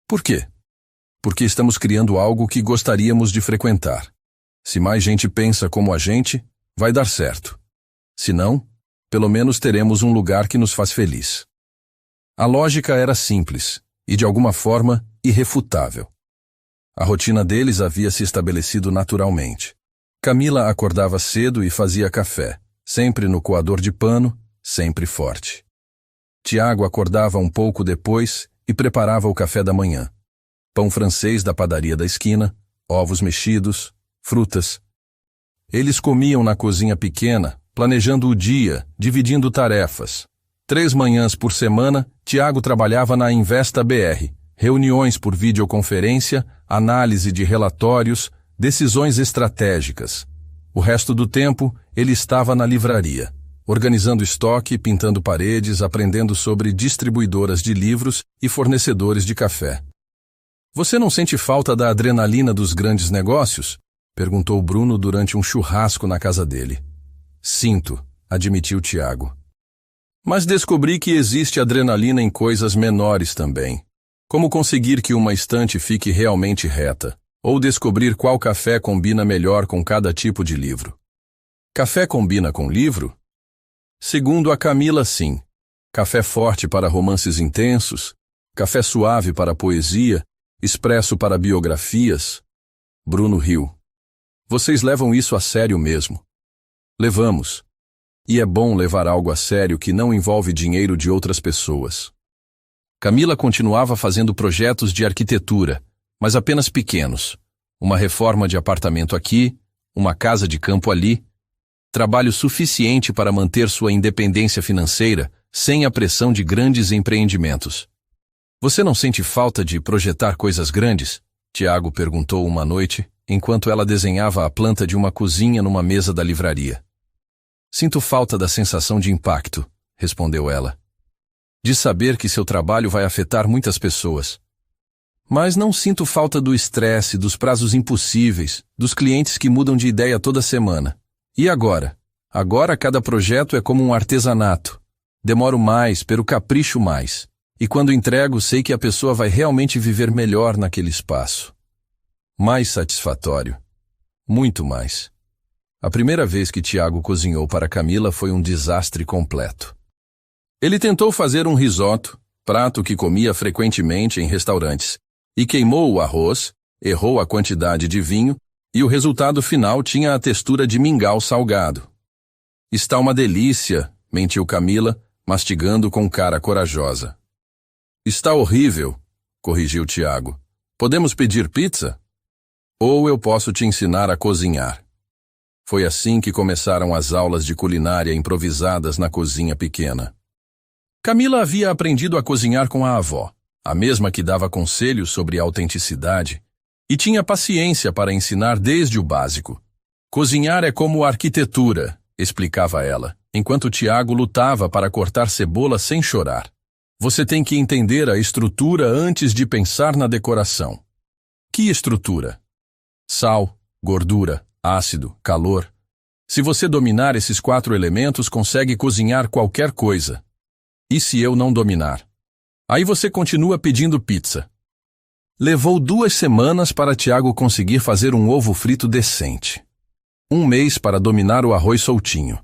Por quê? Porque estamos criando algo que gostaríamos de frequentar. Se mais gente pensa como a gente, vai dar certo. Se não, pelo menos teremos um lugar que nos faz feliz. A lógica era simples e, de alguma forma, irrefutável. A rotina deles havia se estabelecido naturalmente. Camila acordava cedo e fazia café, sempre no coador de pano, sempre forte. Tiago acordava um pouco depois e preparava o café da manhã. Pão francês da padaria da esquina, ovos mexidos, frutas. Eles comiam na cozinha pequena, planejando o dia, dividindo tarefas. 3 manhãs por semana, Tiago trabalhava na Investa BR, reuniões por videoconferência, análise de relatórios, decisões estratégicas. O resto do tempo, ele estava na livraria, organizando estoque, pintando paredes, aprendendo sobre distribuidoras de livros e fornecedores de café. Você não sente falta da adrenalina dos grandes negócios? Perguntou Bruno durante um churrasco na casa dele. Sinto, admitiu Tiago. Mas descobri que existe adrenalina em coisas menores também. Como conseguir que uma estante fique realmente reta, ou descobrir qual café combina melhor com cada tipo de livro. Café combina com livro? Segundo a Camila, sim. Café forte para romances intensos, café suave para poesia, expresso para biografias. Bruno riu. Vocês levam isso a sério mesmo. Levamos. E é bom levar algo a sério que não envolve dinheiro de outras pessoas. Camila continuava fazendo projetos de arquitetura, mas apenas pequenos. Uma reforma de apartamento aqui, uma casa de campo ali. Trabalho suficiente para manter sua independência financeira sem a pressão de grandes empreendimentos. Você não sente falta de projetar coisas grandes? Tiago perguntou uma noite, enquanto ela desenhava a planta de uma cozinha numa mesa da livraria. Sinto falta da sensação de impacto, respondeu ela. De saber que seu trabalho vai afetar muitas pessoas. Mas não sinto falta do estresse, dos prazos impossíveis, dos clientes que mudam de ideia toda semana. E agora? Agora cada projeto é como um artesanato. Demoro mais, pero capricho mais. E quando entrego, sei que a pessoa vai realmente viver melhor naquele espaço. Mais satisfatório. Muito mais. A primeira vez que Tiago cozinhou para Camila foi um desastre completo. Ele tentou fazer um risoto, prato que comia frequentemente em restaurantes, e queimou o arroz, errou a quantidade de vinho, e o resultado final tinha a textura de mingau salgado. Está uma delícia, mentiu Camila, mastigando com cara corajosa. Está horrível, corrigiu Tiago. Podemos pedir pizza? Ou eu posso te ensinar a cozinhar. Foi assim que começaram as aulas de culinária improvisadas na cozinha pequena. Camila havia aprendido a cozinhar com a avó, a mesma que dava conselhos sobre autenticidade, e tinha paciência para ensinar desde o básico. Cozinhar é como arquitetura, explicava ela, enquanto Tiago lutava para cortar cebola sem chorar. Você tem que entender a estrutura antes de pensar na decoração. Que estrutura? Sal, gordura, ácido, calor. Se você dominar esses 4 elementos, consegue cozinhar qualquer coisa. E se eu não dominar? Aí você continua pedindo pizza. Levou 2 semanas para Tiago conseguir fazer um ovo frito decente. 1 mês para dominar o arroz soltinho.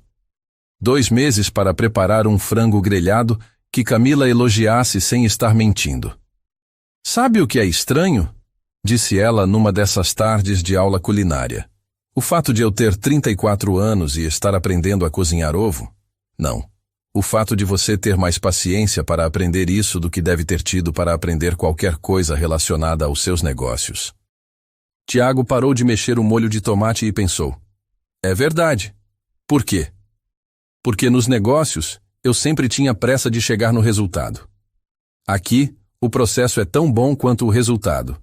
2 meses para preparar um frango grelhado que Camila elogiasse sem estar mentindo. Sabe o que é estranho? Disse ela numa dessas tardes de aula culinária. O fato de eu ter 34 anos e estar aprendendo a cozinhar ovo? Não. O fato de você ter mais paciência para aprender isso do que deve ter tido para aprender qualquer coisa relacionada aos seus negócios. Tiago parou de mexer o molho de tomate e pensou. É verdade. Por quê? Porque nos negócios, eu sempre tinha pressa de chegar no resultado. Aqui, O processo é tão bom quanto o resultado.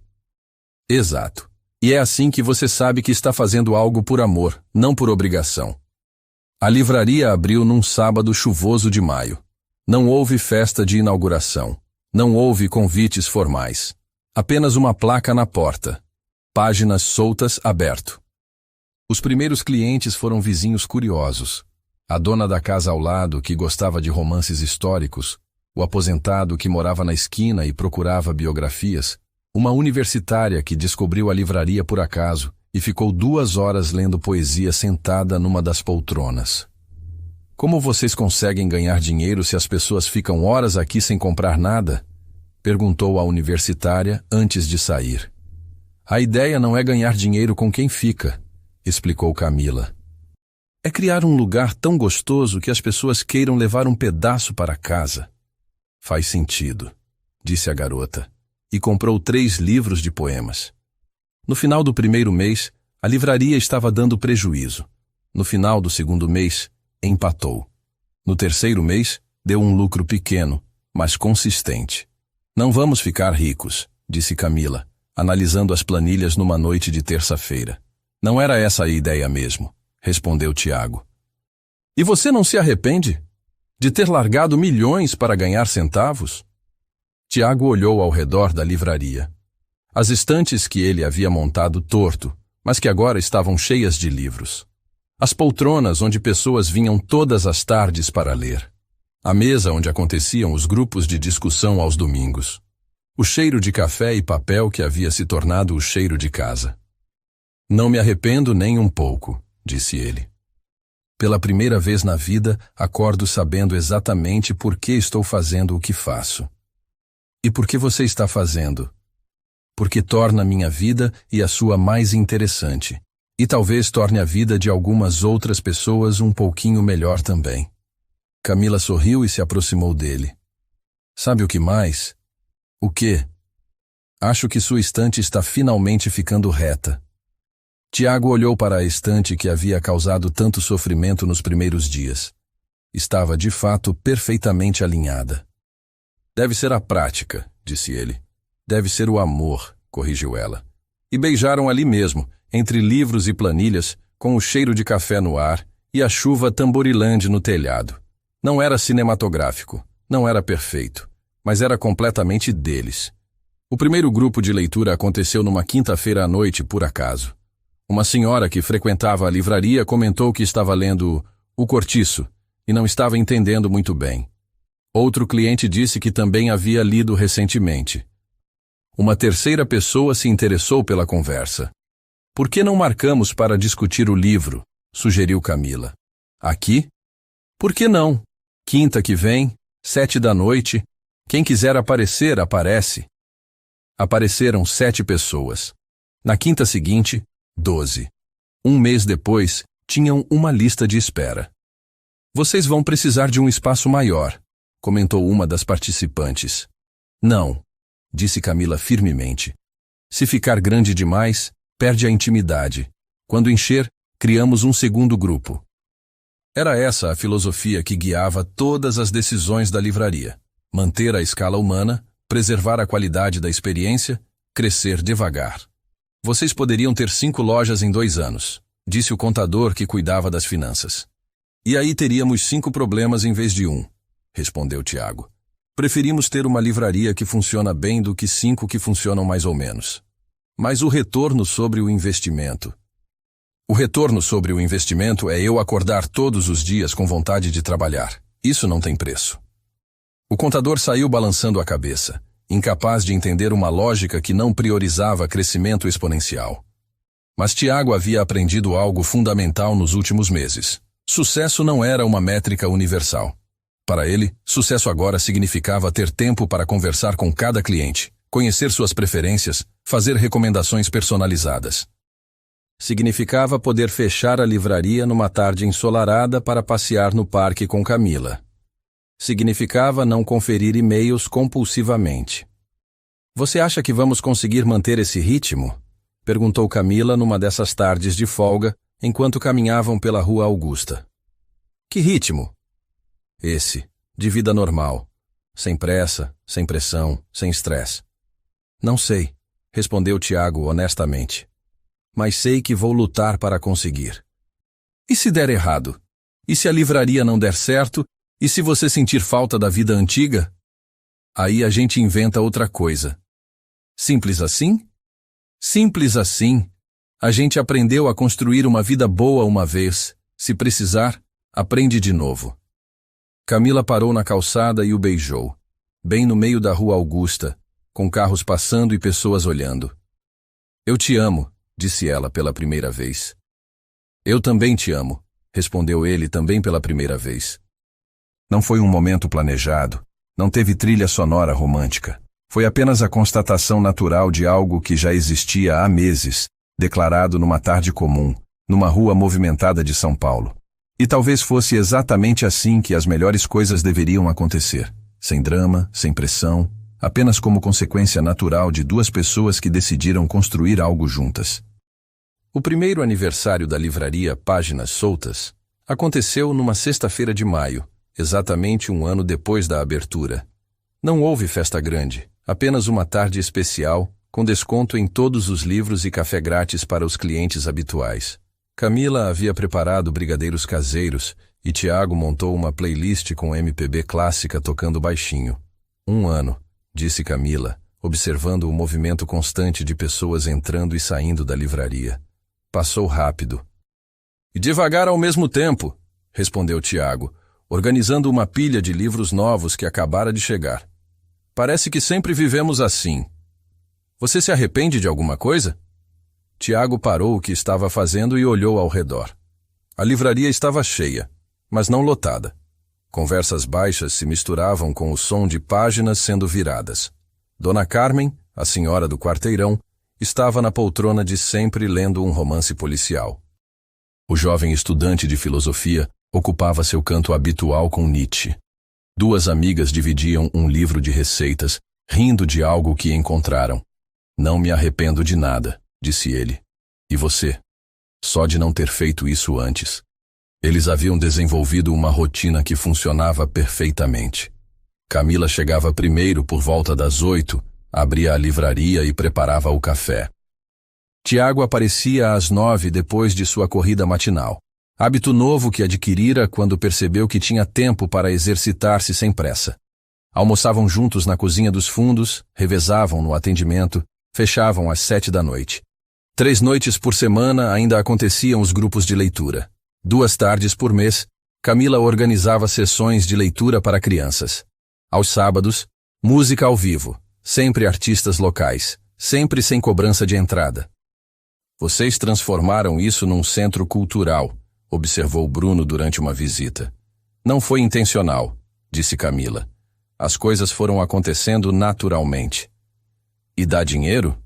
Exato. E é assim que você sabe que está fazendo algo por amor, não por obrigação. A livraria abriu num sábado chuvoso de maio. Não houve festa de inauguração. Não houve convites formais. Apenas uma placa na porta. Páginas soltas aberto. Os primeiros clientes foram vizinhos curiosos. A dona da casa ao lado, que gostava de romances históricos, o aposentado que morava na esquina e procurava biografias, uma universitária que descobriu a livraria por acaso e ficou 2 horas lendo poesia sentada numa das poltronas. Como vocês conseguem ganhar dinheiro se as pessoas ficam horas aqui sem comprar nada? Perguntou a universitária antes de sair. A ideia não é ganhar dinheiro com quem fica, explicou Camila. É criar um lugar tão gostoso que as pessoas queiram levar um pedaço para casa. Faz sentido, disse a garota, e comprou 3 livros de poemas. No final do primeiro mês, a livraria estava dando prejuízo. No final do segundo mês, empatou. No terceiro mês, deu um lucro pequeno, mas consistente. Não vamos ficar ricos, disse Camila, analisando as planilhas numa noite de terça-feira. Não era essa a ideia mesmo, respondeu Tiago. E você não se arrepende de ter largado milhões para ganhar centavos? Tiago olhou ao redor da livraria. As estantes que ele havia montado torto, mas que agora estavam cheias de livros. As poltronas onde pessoas vinham todas as tardes para ler. A mesa onde aconteciam os grupos de discussão aos domingos. O cheiro de café e papel que havia se tornado o cheiro de casa. Não me arrependo nem um pouco, disse ele. Pela primeira vez na vida, acordo sabendo exatamente por que estou fazendo o que faço. E por que você está fazendo? Porque torna minha vida e a sua mais interessante. E talvez torne a vida de algumas outras pessoas um pouquinho melhor também. Camila sorriu e se aproximou dele. Sabe o que mais? O quê? Acho que sua estante está finalmente ficando reta. Tiago olhou para a estante que havia causado tanto sofrimento nos primeiros dias. Estava, de fato, perfeitamente alinhada. Deve ser a prática, disse ele. Deve ser o amor, corrigiu ela. E beijaram ali mesmo, entre livros e planilhas, com o cheiro de café no ar e a chuva tamborilante no telhado. Não era cinematográfico, não era perfeito, mas era completamente deles. O primeiro grupo de leitura aconteceu numa quinta-feira à noite, por acaso. Uma senhora que frequentava a livraria comentou que estava lendo O Cortiço e não estava entendendo muito bem. Outro cliente disse que também havia lido recentemente. Uma terceira pessoa se interessou pela conversa. Por que não marcamos para discutir o livro? Sugeriu Camila. Aqui? Por que não? Quinta que vem, 7 da noite. Quem quiser aparecer, aparece. Apareceram 7 pessoas. Na quinta seguinte, 12. Um mês depois, tinham uma lista de espera. Vocês vão precisar de um espaço maior, comentou uma das participantes. Não, disse Camila firmemente. Se ficar grande demais, perde a intimidade. Quando encher, criamos um segundo grupo. Era essa a filosofia que guiava todas as decisões da livraria. Manter a escala humana, preservar a qualidade da experiência, crescer devagar. Vocês poderiam ter 5 lojas em 2 anos, disse o contador que cuidava das finanças. E aí teríamos 5 problemas em vez de 1, respondeu Tiago. Preferimos ter uma livraria que funciona bem do que 5 que funcionam mais ou menos. Mas o retorno sobre o investimento. O retorno sobre o investimento é eu acordar todos os dias com vontade de trabalhar. Isso não tem preço. O contador saiu balançando a cabeça, incapaz de entender uma lógica que não priorizava crescimento exponencial. Mas Tiago havia aprendido algo fundamental nos últimos meses. Sucesso não era uma métrica universal. Para ele, sucesso agora significava ter tempo para conversar com cada cliente, conhecer suas preferências, fazer recomendações personalizadas. Significava poder fechar a livraria numa tarde ensolarada para passear no parque com Camila. Significava não conferir e-mails compulsivamente. Você acha que vamos conseguir manter esse ritmo? Perguntou Camila numa dessas tardes de folga, enquanto caminhavam pela Rua Augusta. Que ritmo? Esse, de vida normal. sem pressa, sem pressão, sem estresse. Não sei, respondeu Tiago honestamente. Mas sei que vou lutar para conseguir. E se der errado? E se a livraria não der certo? E se você sentir falta da vida antiga? Aí a gente inventa outra coisa. Simples assim? Simples assim. A gente aprendeu a construir uma vida boa uma vez. Se precisar, aprende de novo. Camila parou na calçada e o beijou, bem no meio da Rua Augusta, com carros passando e pessoas olhando. Eu te amo, disse ela pela primeira vez. Eu também te amo, respondeu ele também pela primeira vez. Não foi um momento planejado, não teve trilha sonora romântica. Foi apenas a constatação natural de algo que já existia há meses, declarado numa tarde comum, numa rua movimentada de São Paulo. E talvez fosse exatamente assim que as melhores coisas deveriam acontecer, sem drama, sem pressão, apenas como consequência natural de duas pessoas que decidiram construir algo juntas. O primeiro aniversário da livraria Páginas Soltas aconteceu numa sexta-feira de maio, exatamente um ano depois da abertura. Não houve festa grande, apenas uma tarde especial, com desconto em todos os livros e café grátis para os clientes habituais. Camila havia preparado brigadeiros caseiros e Tiago montou uma playlist com MPB clássica tocando baixinho. 1 ano, disse Camila, observando o movimento constante de pessoas entrando e saindo da livraria. Passou rápido. E devagar ao mesmo tempo, respondeu Tiago, organizando uma pilha de livros novos que acabara de chegar. Parece que sempre vivemos assim. Você se arrepende de alguma coisa? Tiago parou o que estava fazendo e olhou ao redor. A livraria estava cheia, mas não lotada. Conversas baixas se misturavam com o som de páginas sendo viradas. Dona Carmen, a senhora do quarteirão, estava na poltrona de sempre lendo um romance policial. O jovem estudante de filosofia ocupava seu canto habitual com Nietzsche. 2 amigas dividiam um livro de receitas, rindo de algo que encontraram. Não me arrependo de nada, disse ele. E você? Só de não ter feito isso antes. Eles haviam desenvolvido uma rotina que funcionava perfeitamente. Camila chegava primeiro por volta das 8, abria a livraria e preparava o café. Tiago aparecia às 9 depois de sua corrida matinal. Hábito novo que adquirira quando percebeu que tinha tempo para exercitar-se sem pressa. Almoçavam juntos na cozinha dos fundos, revezavam no atendimento, fechavam às 7 da noite. 3 noites por semana ainda aconteciam os grupos de leitura. 2 tardes por mês, Camila organizava sessões de leitura para crianças. Aos sábados, música ao vivo, sempre artistas locais, sempre sem cobrança de entrada. Vocês transformaram isso num centro cultural, observou Bruno durante uma visita. Não foi intencional, disse Camila. As coisas foram acontecendo naturalmente. E dá dinheiro?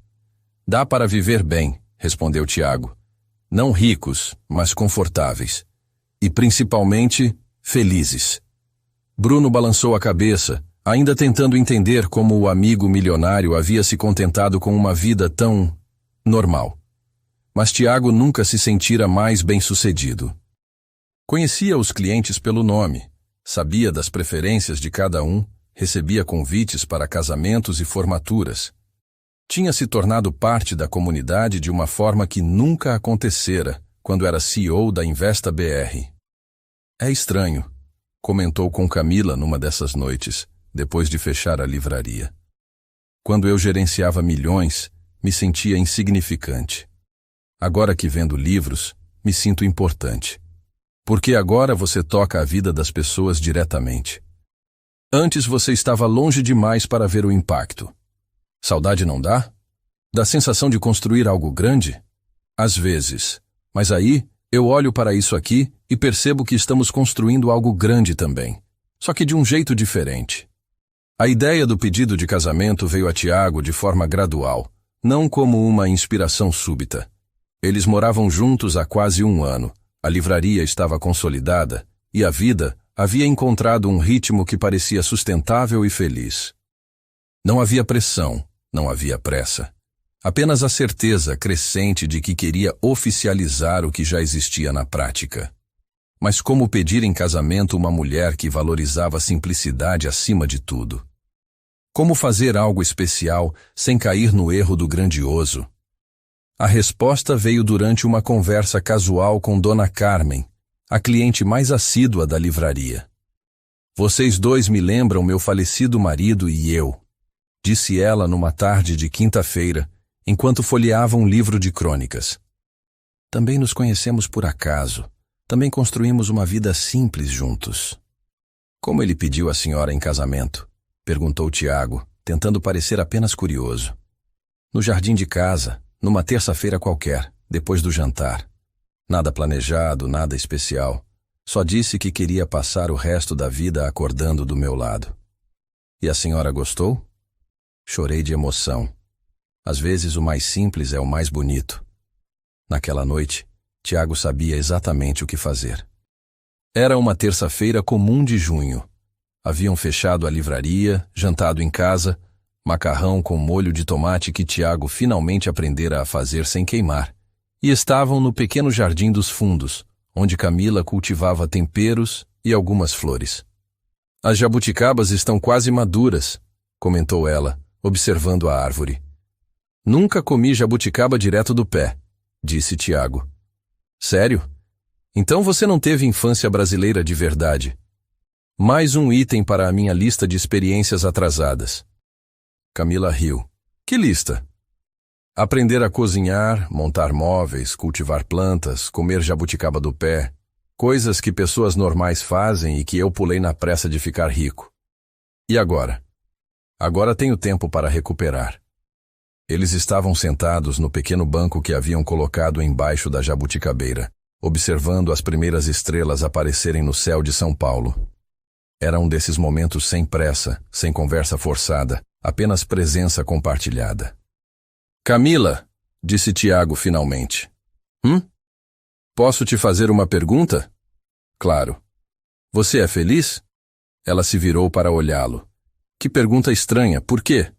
Dá para viver bem, respondeu Tiago. Não ricos, mas confortáveis. E principalmente, felizes. Bruno balançou a cabeça, ainda tentando entender como o amigo milionário havia se contentado com uma vida tão normal. Mas Tiago nunca se sentira mais bem-sucedido. Conhecia os clientes pelo nome, sabia das preferências de cada um, recebia convites para casamentos e formaturas. Tinha se tornado parte da comunidade de uma forma que nunca acontecera quando era CEO da Investa BR. É estranho, comentou com Camila numa dessas noites, depois de fechar a livraria. Quando eu gerenciava milhões, me sentia insignificante. Agora que vendo livros, me sinto importante. Porque agora você toca a vida das pessoas diretamente. Antes você estava longe demais para ver o impacto. Saudade não dá? Dá sensação de construir algo grande? Às vezes. Mas aí, eu olho para isso aqui e percebo que estamos construindo algo grande também. Só que de um jeito diferente. A ideia do pedido de casamento veio a Tiago de forma gradual, não como uma inspiração súbita. Eles moravam juntos há quase 1 ano, a livraria estava consolidada e a vida havia encontrado um ritmo que parecia sustentável e feliz. Não havia pressão, não havia pressa. Apenas a certeza crescente de que queria oficializar o que já existia na prática. Mas como pedir em casamento uma mulher que valorizava a simplicidade acima de tudo? Como fazer algo especial sem cair no erro do grandioso? A resposta veio durante uma conversa casual com Dona Carmen, a cliente mais assídua da livraria. Vocês dois me lembram meu falecido marido e eu, disse ela numa tarde de quinta-feira, enquanto folheava um livro de crônicas. Também nos conhecemos por acaso. Também construímos uma vida simples juntos. Como ele pediu a senhora em casamento? Perguntou Tiago, tentando parecer apenas curioso. No jardim de casa, numa terça-feira qualquer, depois do jantar. Nada planejado, nada especial. Só disse que queria passar o resto da vida acordando do meu lado. E a senhora gostou? Chorei de emoção. Às vezes o mais simples é o mais bonito. Naquela noite, Tiago sabia exatamente o que fazer. Era uma terça-feira comum de junho. Haviam fechado a livraria, jantado em casa, macarrão com molho de tomate que Tiago finalmente aprendera a fazer sem queimar, e estavam no pequeno jardim dos fundos, onde Camila cultivava temperos e algumas flores. As jabuticabas estão quase maduras, comentou ela, observando a árvore. Nunca comi jabuticaba direto do pé, disse Tiago. Sério? Então você não teve infância brasileira de verdade. Mais um item para a minha lista de experiências atrasadas. Camila riu. Que lista? Aprender a cozinhar, montar móveis, cultivar plantas, comer jabuticaba do pé. Coisas que pessoas normais fazem e que eu pulei na pressa de ficar rico. E agora? Agora tenho tempo para recuperar. Eles estavam sentados no pequeno banco que haviam colocado embaixo da jabuticabeira, observando as primeiras estrelas aparecerem no céu de São Paulo. Era um desses momentos sem pressa, sem conversa forçada, apenas presença compartilhada. Camila, disse Tiago finalmente. Posso te fazer uma pergunta? Claro. Você é feliz? Ela se virou para olhá-lo. Que pergunta estranha, por quê?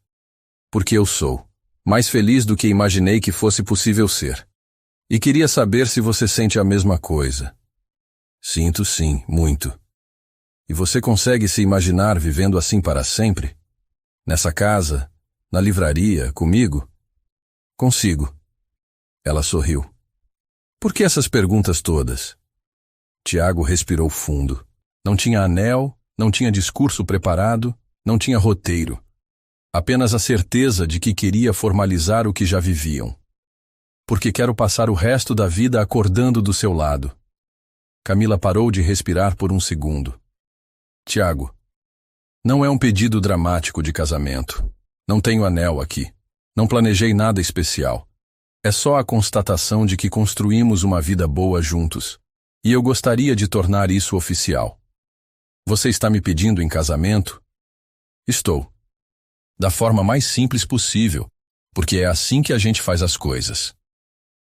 Porque eu sou. Mais feliz do que imaginei que fosse possível ser. E queria saber se você sente a mesma coisa. Sinto sim, muito. E você consegue se imaginar vivendo assim para sempre? Nessa casa, na livraria, comigo? Consigo. Ela sorriu. Por que essas perguntas todas? Tiago respirou fundo. Não tinha anel, não tinha discurso preparado, não tinha roteiro. Apenas a certeza de que queria formalizar o que já viviam. Porque quero passar o resto da vida acordando do seu lado. Camila parou de respirar por um segundo. Tiago, não é um pedido dramático de casamento. Não tenho anel aqui. Não planejei nada especial. É só a constatação de que construímos uma vida boa juntos. E eu gostaria de tornar isso oficial. Você está me pedindo em casamento? Estou. Da forma mais simples possível, porque é assim que a gente faz as coisas.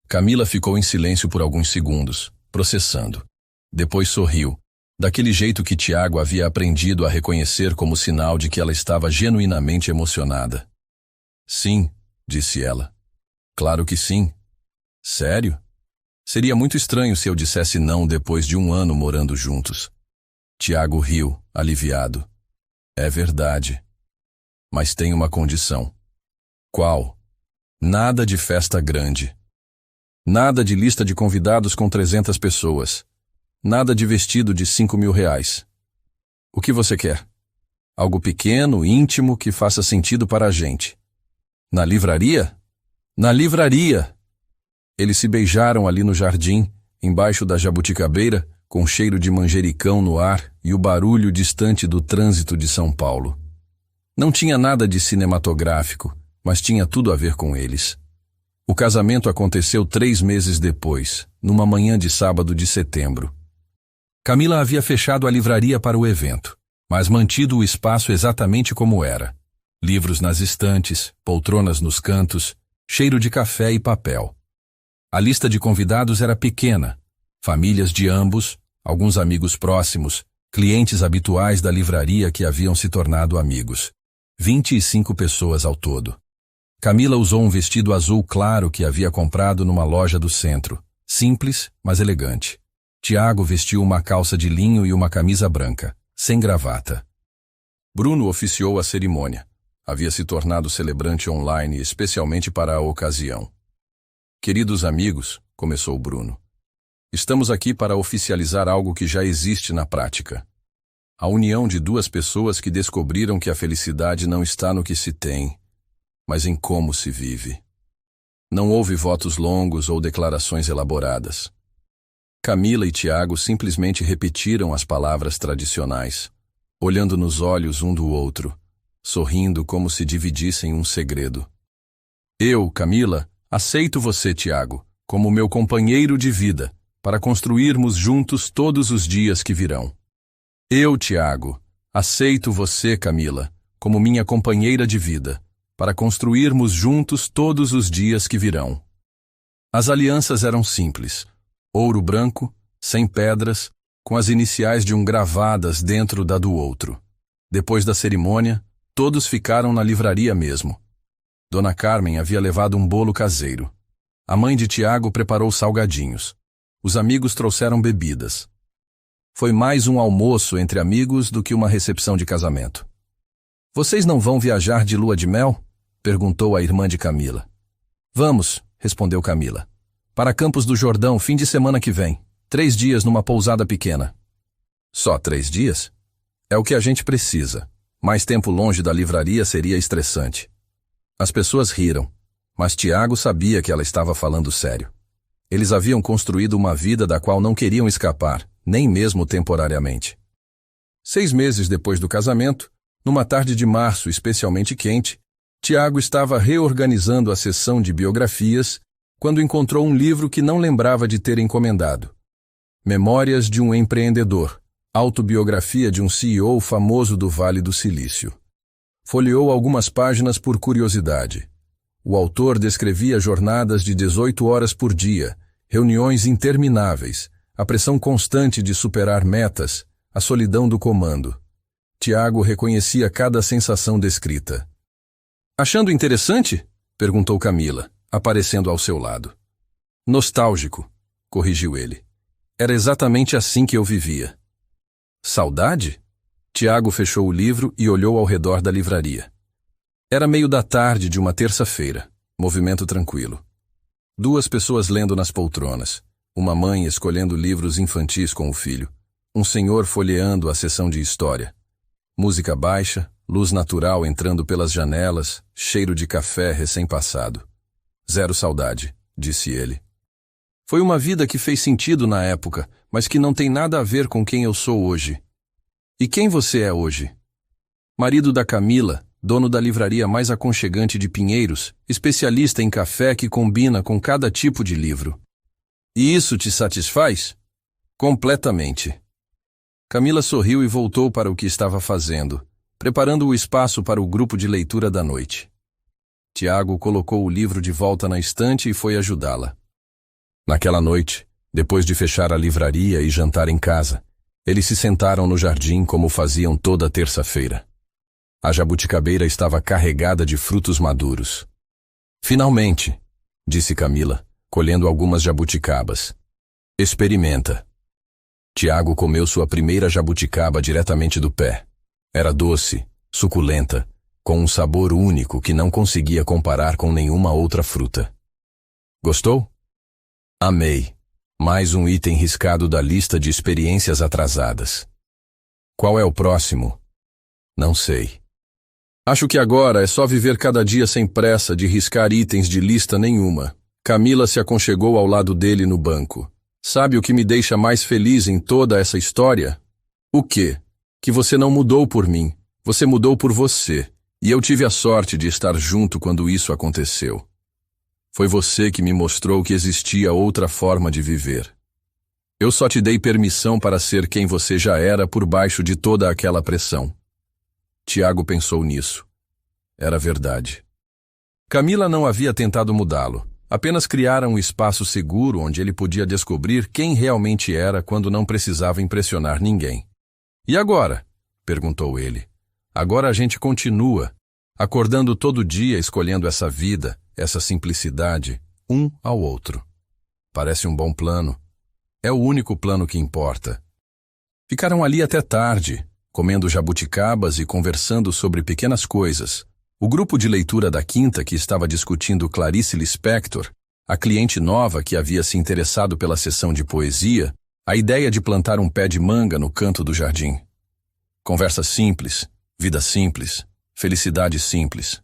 Camila ficou em silêncio por alguns segundos, processando. Depois sorriu, daquele jeito que Tiago havia aprendido a reconhecer como sinal de que ela estava genuinamente emocionada. Sim, disse ela. Claro que sim. Sério? Seria muito estranho se eu dissesse não depois de um ano morando juntos. Tiago riu, aliviado. É verdade. Mas tem uma condição. Qual? Nada de festa grande. Nada de lista de convidados com 300 pessoas. Nada de vestido de R$ 5.000. O que você quer? Algo pequeno, íntimo, que faça sentido para a gente. Na livraria? Na livraria! Eles se beijaram ali no jardim, embaixo da jabuticabeira, com cheiro de manjericão no ar e o barulho distante do trânsito de São Paulo. Não tinha nada de cinematográfico, mas tinha tudo a ver com eles. O casamento aconteceu 3 meses depois, numa manhã de sábado de setembro. Camila havia fechado a livraria para o evento, mas mantido o espaço exatamente como era. Livros nas estantes, poltronas nos cantos, cheiro de café e papel. A lista de convidados era pequena, famílias de ambos, alguns amigos próximos, clientes habituais da livraria que haviam se tornado amigos. 25 pessoas ao todo. Camila usou um vestido azul claro que havia comprado numa loja do centro, simples, mas elegante. Tiago vestiu uma calça de linho e uma camisa branca, sem gravata. Bruno oficiou a cerimônia. Havia se tornado celebrante online especialmente para a ocasião. Queridos amigos, começou Bruno, estamos aqui para oficializar algo que já existe na prática. A união de duas pessoas que descobriram que a felicidade não está no que se tem, mas em como se vive. Não houve votos longos ou declarações elaboradas. Camila e Tiago simplesmente repetiram as palavras tradicionais, olhando nos olhos um do outro, sorrindo como se dividissem um segredo. Eu, Camila, aceito você, Tiago, como meu companheiro de vida, para construirmos juntos todos os dias que virão. Eu, Tiago, aceito você, Camila, como minha companheira de vida, para construirmos juntos todos os dias que virão. As alianças eram simples, ouro branco, sem pedras, com as iniciais de um gravadas dentro da do outro. Depois da cerimônia, todos ficaram na livraria mesmo. Dona Carmen havia levado um bolo caseiro. A mãe de Tiago preparou salgadinhos. Os amigos trouxeram bebidas. Foi mais um almoço entre amigos do que uma recepção de casamento. Vocês não vão viajar de lua de mel? Perguntou a irmã de Camila. Vamos, respondeu Camila. Para Campos do Jordão, fim de semana que vem. 3 dias numa pousada pequena. Só 3 dias? É o que a gente precisa. Mais tempo longe da livraria seria estressante. As pessoas riram, mas Tiago sabia que ela estava falando sério. Eles haviam construído uma vida da qual não queriam escapar, nem mesmo temporariamente. 6 meses depois do casamento, numa tarde de março especialmente quente, Tiago estava reorganizando a seção de biografias quando encontrou um livro que não lembrava de ter encomendado. Memórias de um empreendedor, autobiografia de um CEO famoso do Vale do Silício. Folheou algumas páginas por curiosidade. O autor descrevia jornadas de 18 horas por dia, reuniões intermináveis, a pressão constante de superar metas, a solidão do comando. Tiago reconhecia cada sensação descrita. Achando interessante? Perguntou Camila, aparecendo ao seu lado. Nostálgico, corrigiu ele. Era exatamente assim que eu vivia. Saudade? Tiago fechou o livro e olhou ao redor da livraria. Era meio da tarde de uma terça-feira, movimento tranquilo. 2 pessoas lendo nas poltronas, uma mãe escolhendo livros infantis com o filho, um senhor folheando a seção de história. Música baixa, luz natural entrando pelas janelas, cheiro de café recém-passado. Zero saudade, disse ele. Foi uma vida que fez sentido na época, mas que não tem nada a ver com quem eu sou hoje. E quem você é hoje? Marido da Camila, dono da livraria mais aconchegante de Pinheiros, especialista em café que combina com cada tipo de livro. E isso te satisfaz? Completamente. Camila sorriu e voltou para o que estava fazendo, preparando o espaço para o grupo de leitura da noite. Tiago colocou o livro de volta na estante e foi ajudá-la. Naquela noite, depois de fechar a livraria e jantar em casa, eles se sentaram no jardim como faziam toda terça-feira. A jabuticabeira estava carregada de frutos maduros. Finalmente, disse Camila, colhendo algumas jabuticabas. Experimenta. Tiago comeu sua primeira jabuticaba diretamente do pé. Era doce, suculenta, com um sabor único que não conseguia comparar com nenhuma outra fruta. Gostou? Amei. Mais um item riscado da lista de experiências atrasadas. Qual é o próximo? Não sei. Acho que agora é só viver cada dia sem pressa de riscar itens de lista nenhuma. Camila se aconchegou ao lado dele no banco. Sabe o que me deixa mais feliz em toda essa história? O quê? Que você não mudou por mim. Você mudou por você. E eu tive a sorte de estar junto quando isso aconteceu. Foi você que me mostrou que existia outra forma de viver. Eu só te dei permissão para ser quem você já era por baixo de toda aquela pressão. Tiago pensou nisso. Era verdade. Camila não havia tentado mudá-lo. Apenas criara um espaço seguro onde ele podia descobrir quem realmente era quando não precisava impressionar ninguém. E agora? Perguntou ele. Agora a gente continua, acordando todo dia escolhendo essa vida, essa simplicidade, um ao outro. Parece um bom plano. É o único plano que importa. Ficaram ali até tarde, comendo jabuticabas e conversando sobre pequenas coisas. O grupo de leitura da quinta que estava discutindo Clarice Lispector, a cliente nova que havia se interessado pela sessão de poesia, a ideia de plantar um pé de manga no canto do jardim. Conversa simples, vida simples, felicidade simples.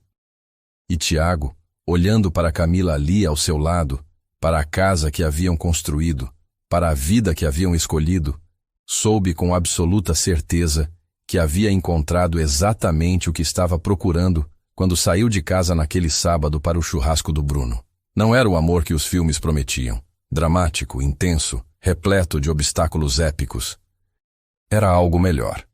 E Tiago, olhando para Camila ali ao seu lado, para a casa que haviam construído, para a vida que haviam escolhido, soube com absoluta certeza que havia encontrado exatamente o que estava procurando quando saiu de casa naquele sábado para o churrasco do Bruno. Não era o amor que os filmes prometiam, dramático, intenso, repleto de obstáculos épicos. Era algo melhor.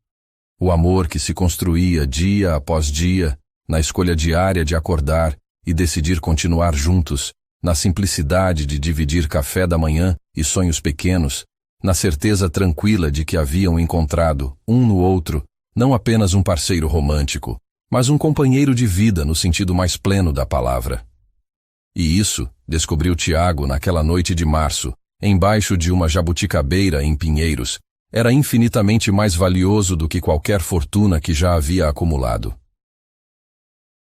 O amor que se construía dia após dia, na escolha diária de acordar e decidir continuar juntos, na simplicidade de dividir café da manhã e sonhos pequenos, na certeza tranquila de que haviam encontrado, um no outro, não apenas um parceiro romântico, mas um companheiro de vida no sentido mais pleno da palavra. E isso, descobriu Tiago naquela noite de março, embaixo de uma jabuticabeira em Pinheiros, era infinitamente mais valioso do que qualquer fortuna que já havia acumulado.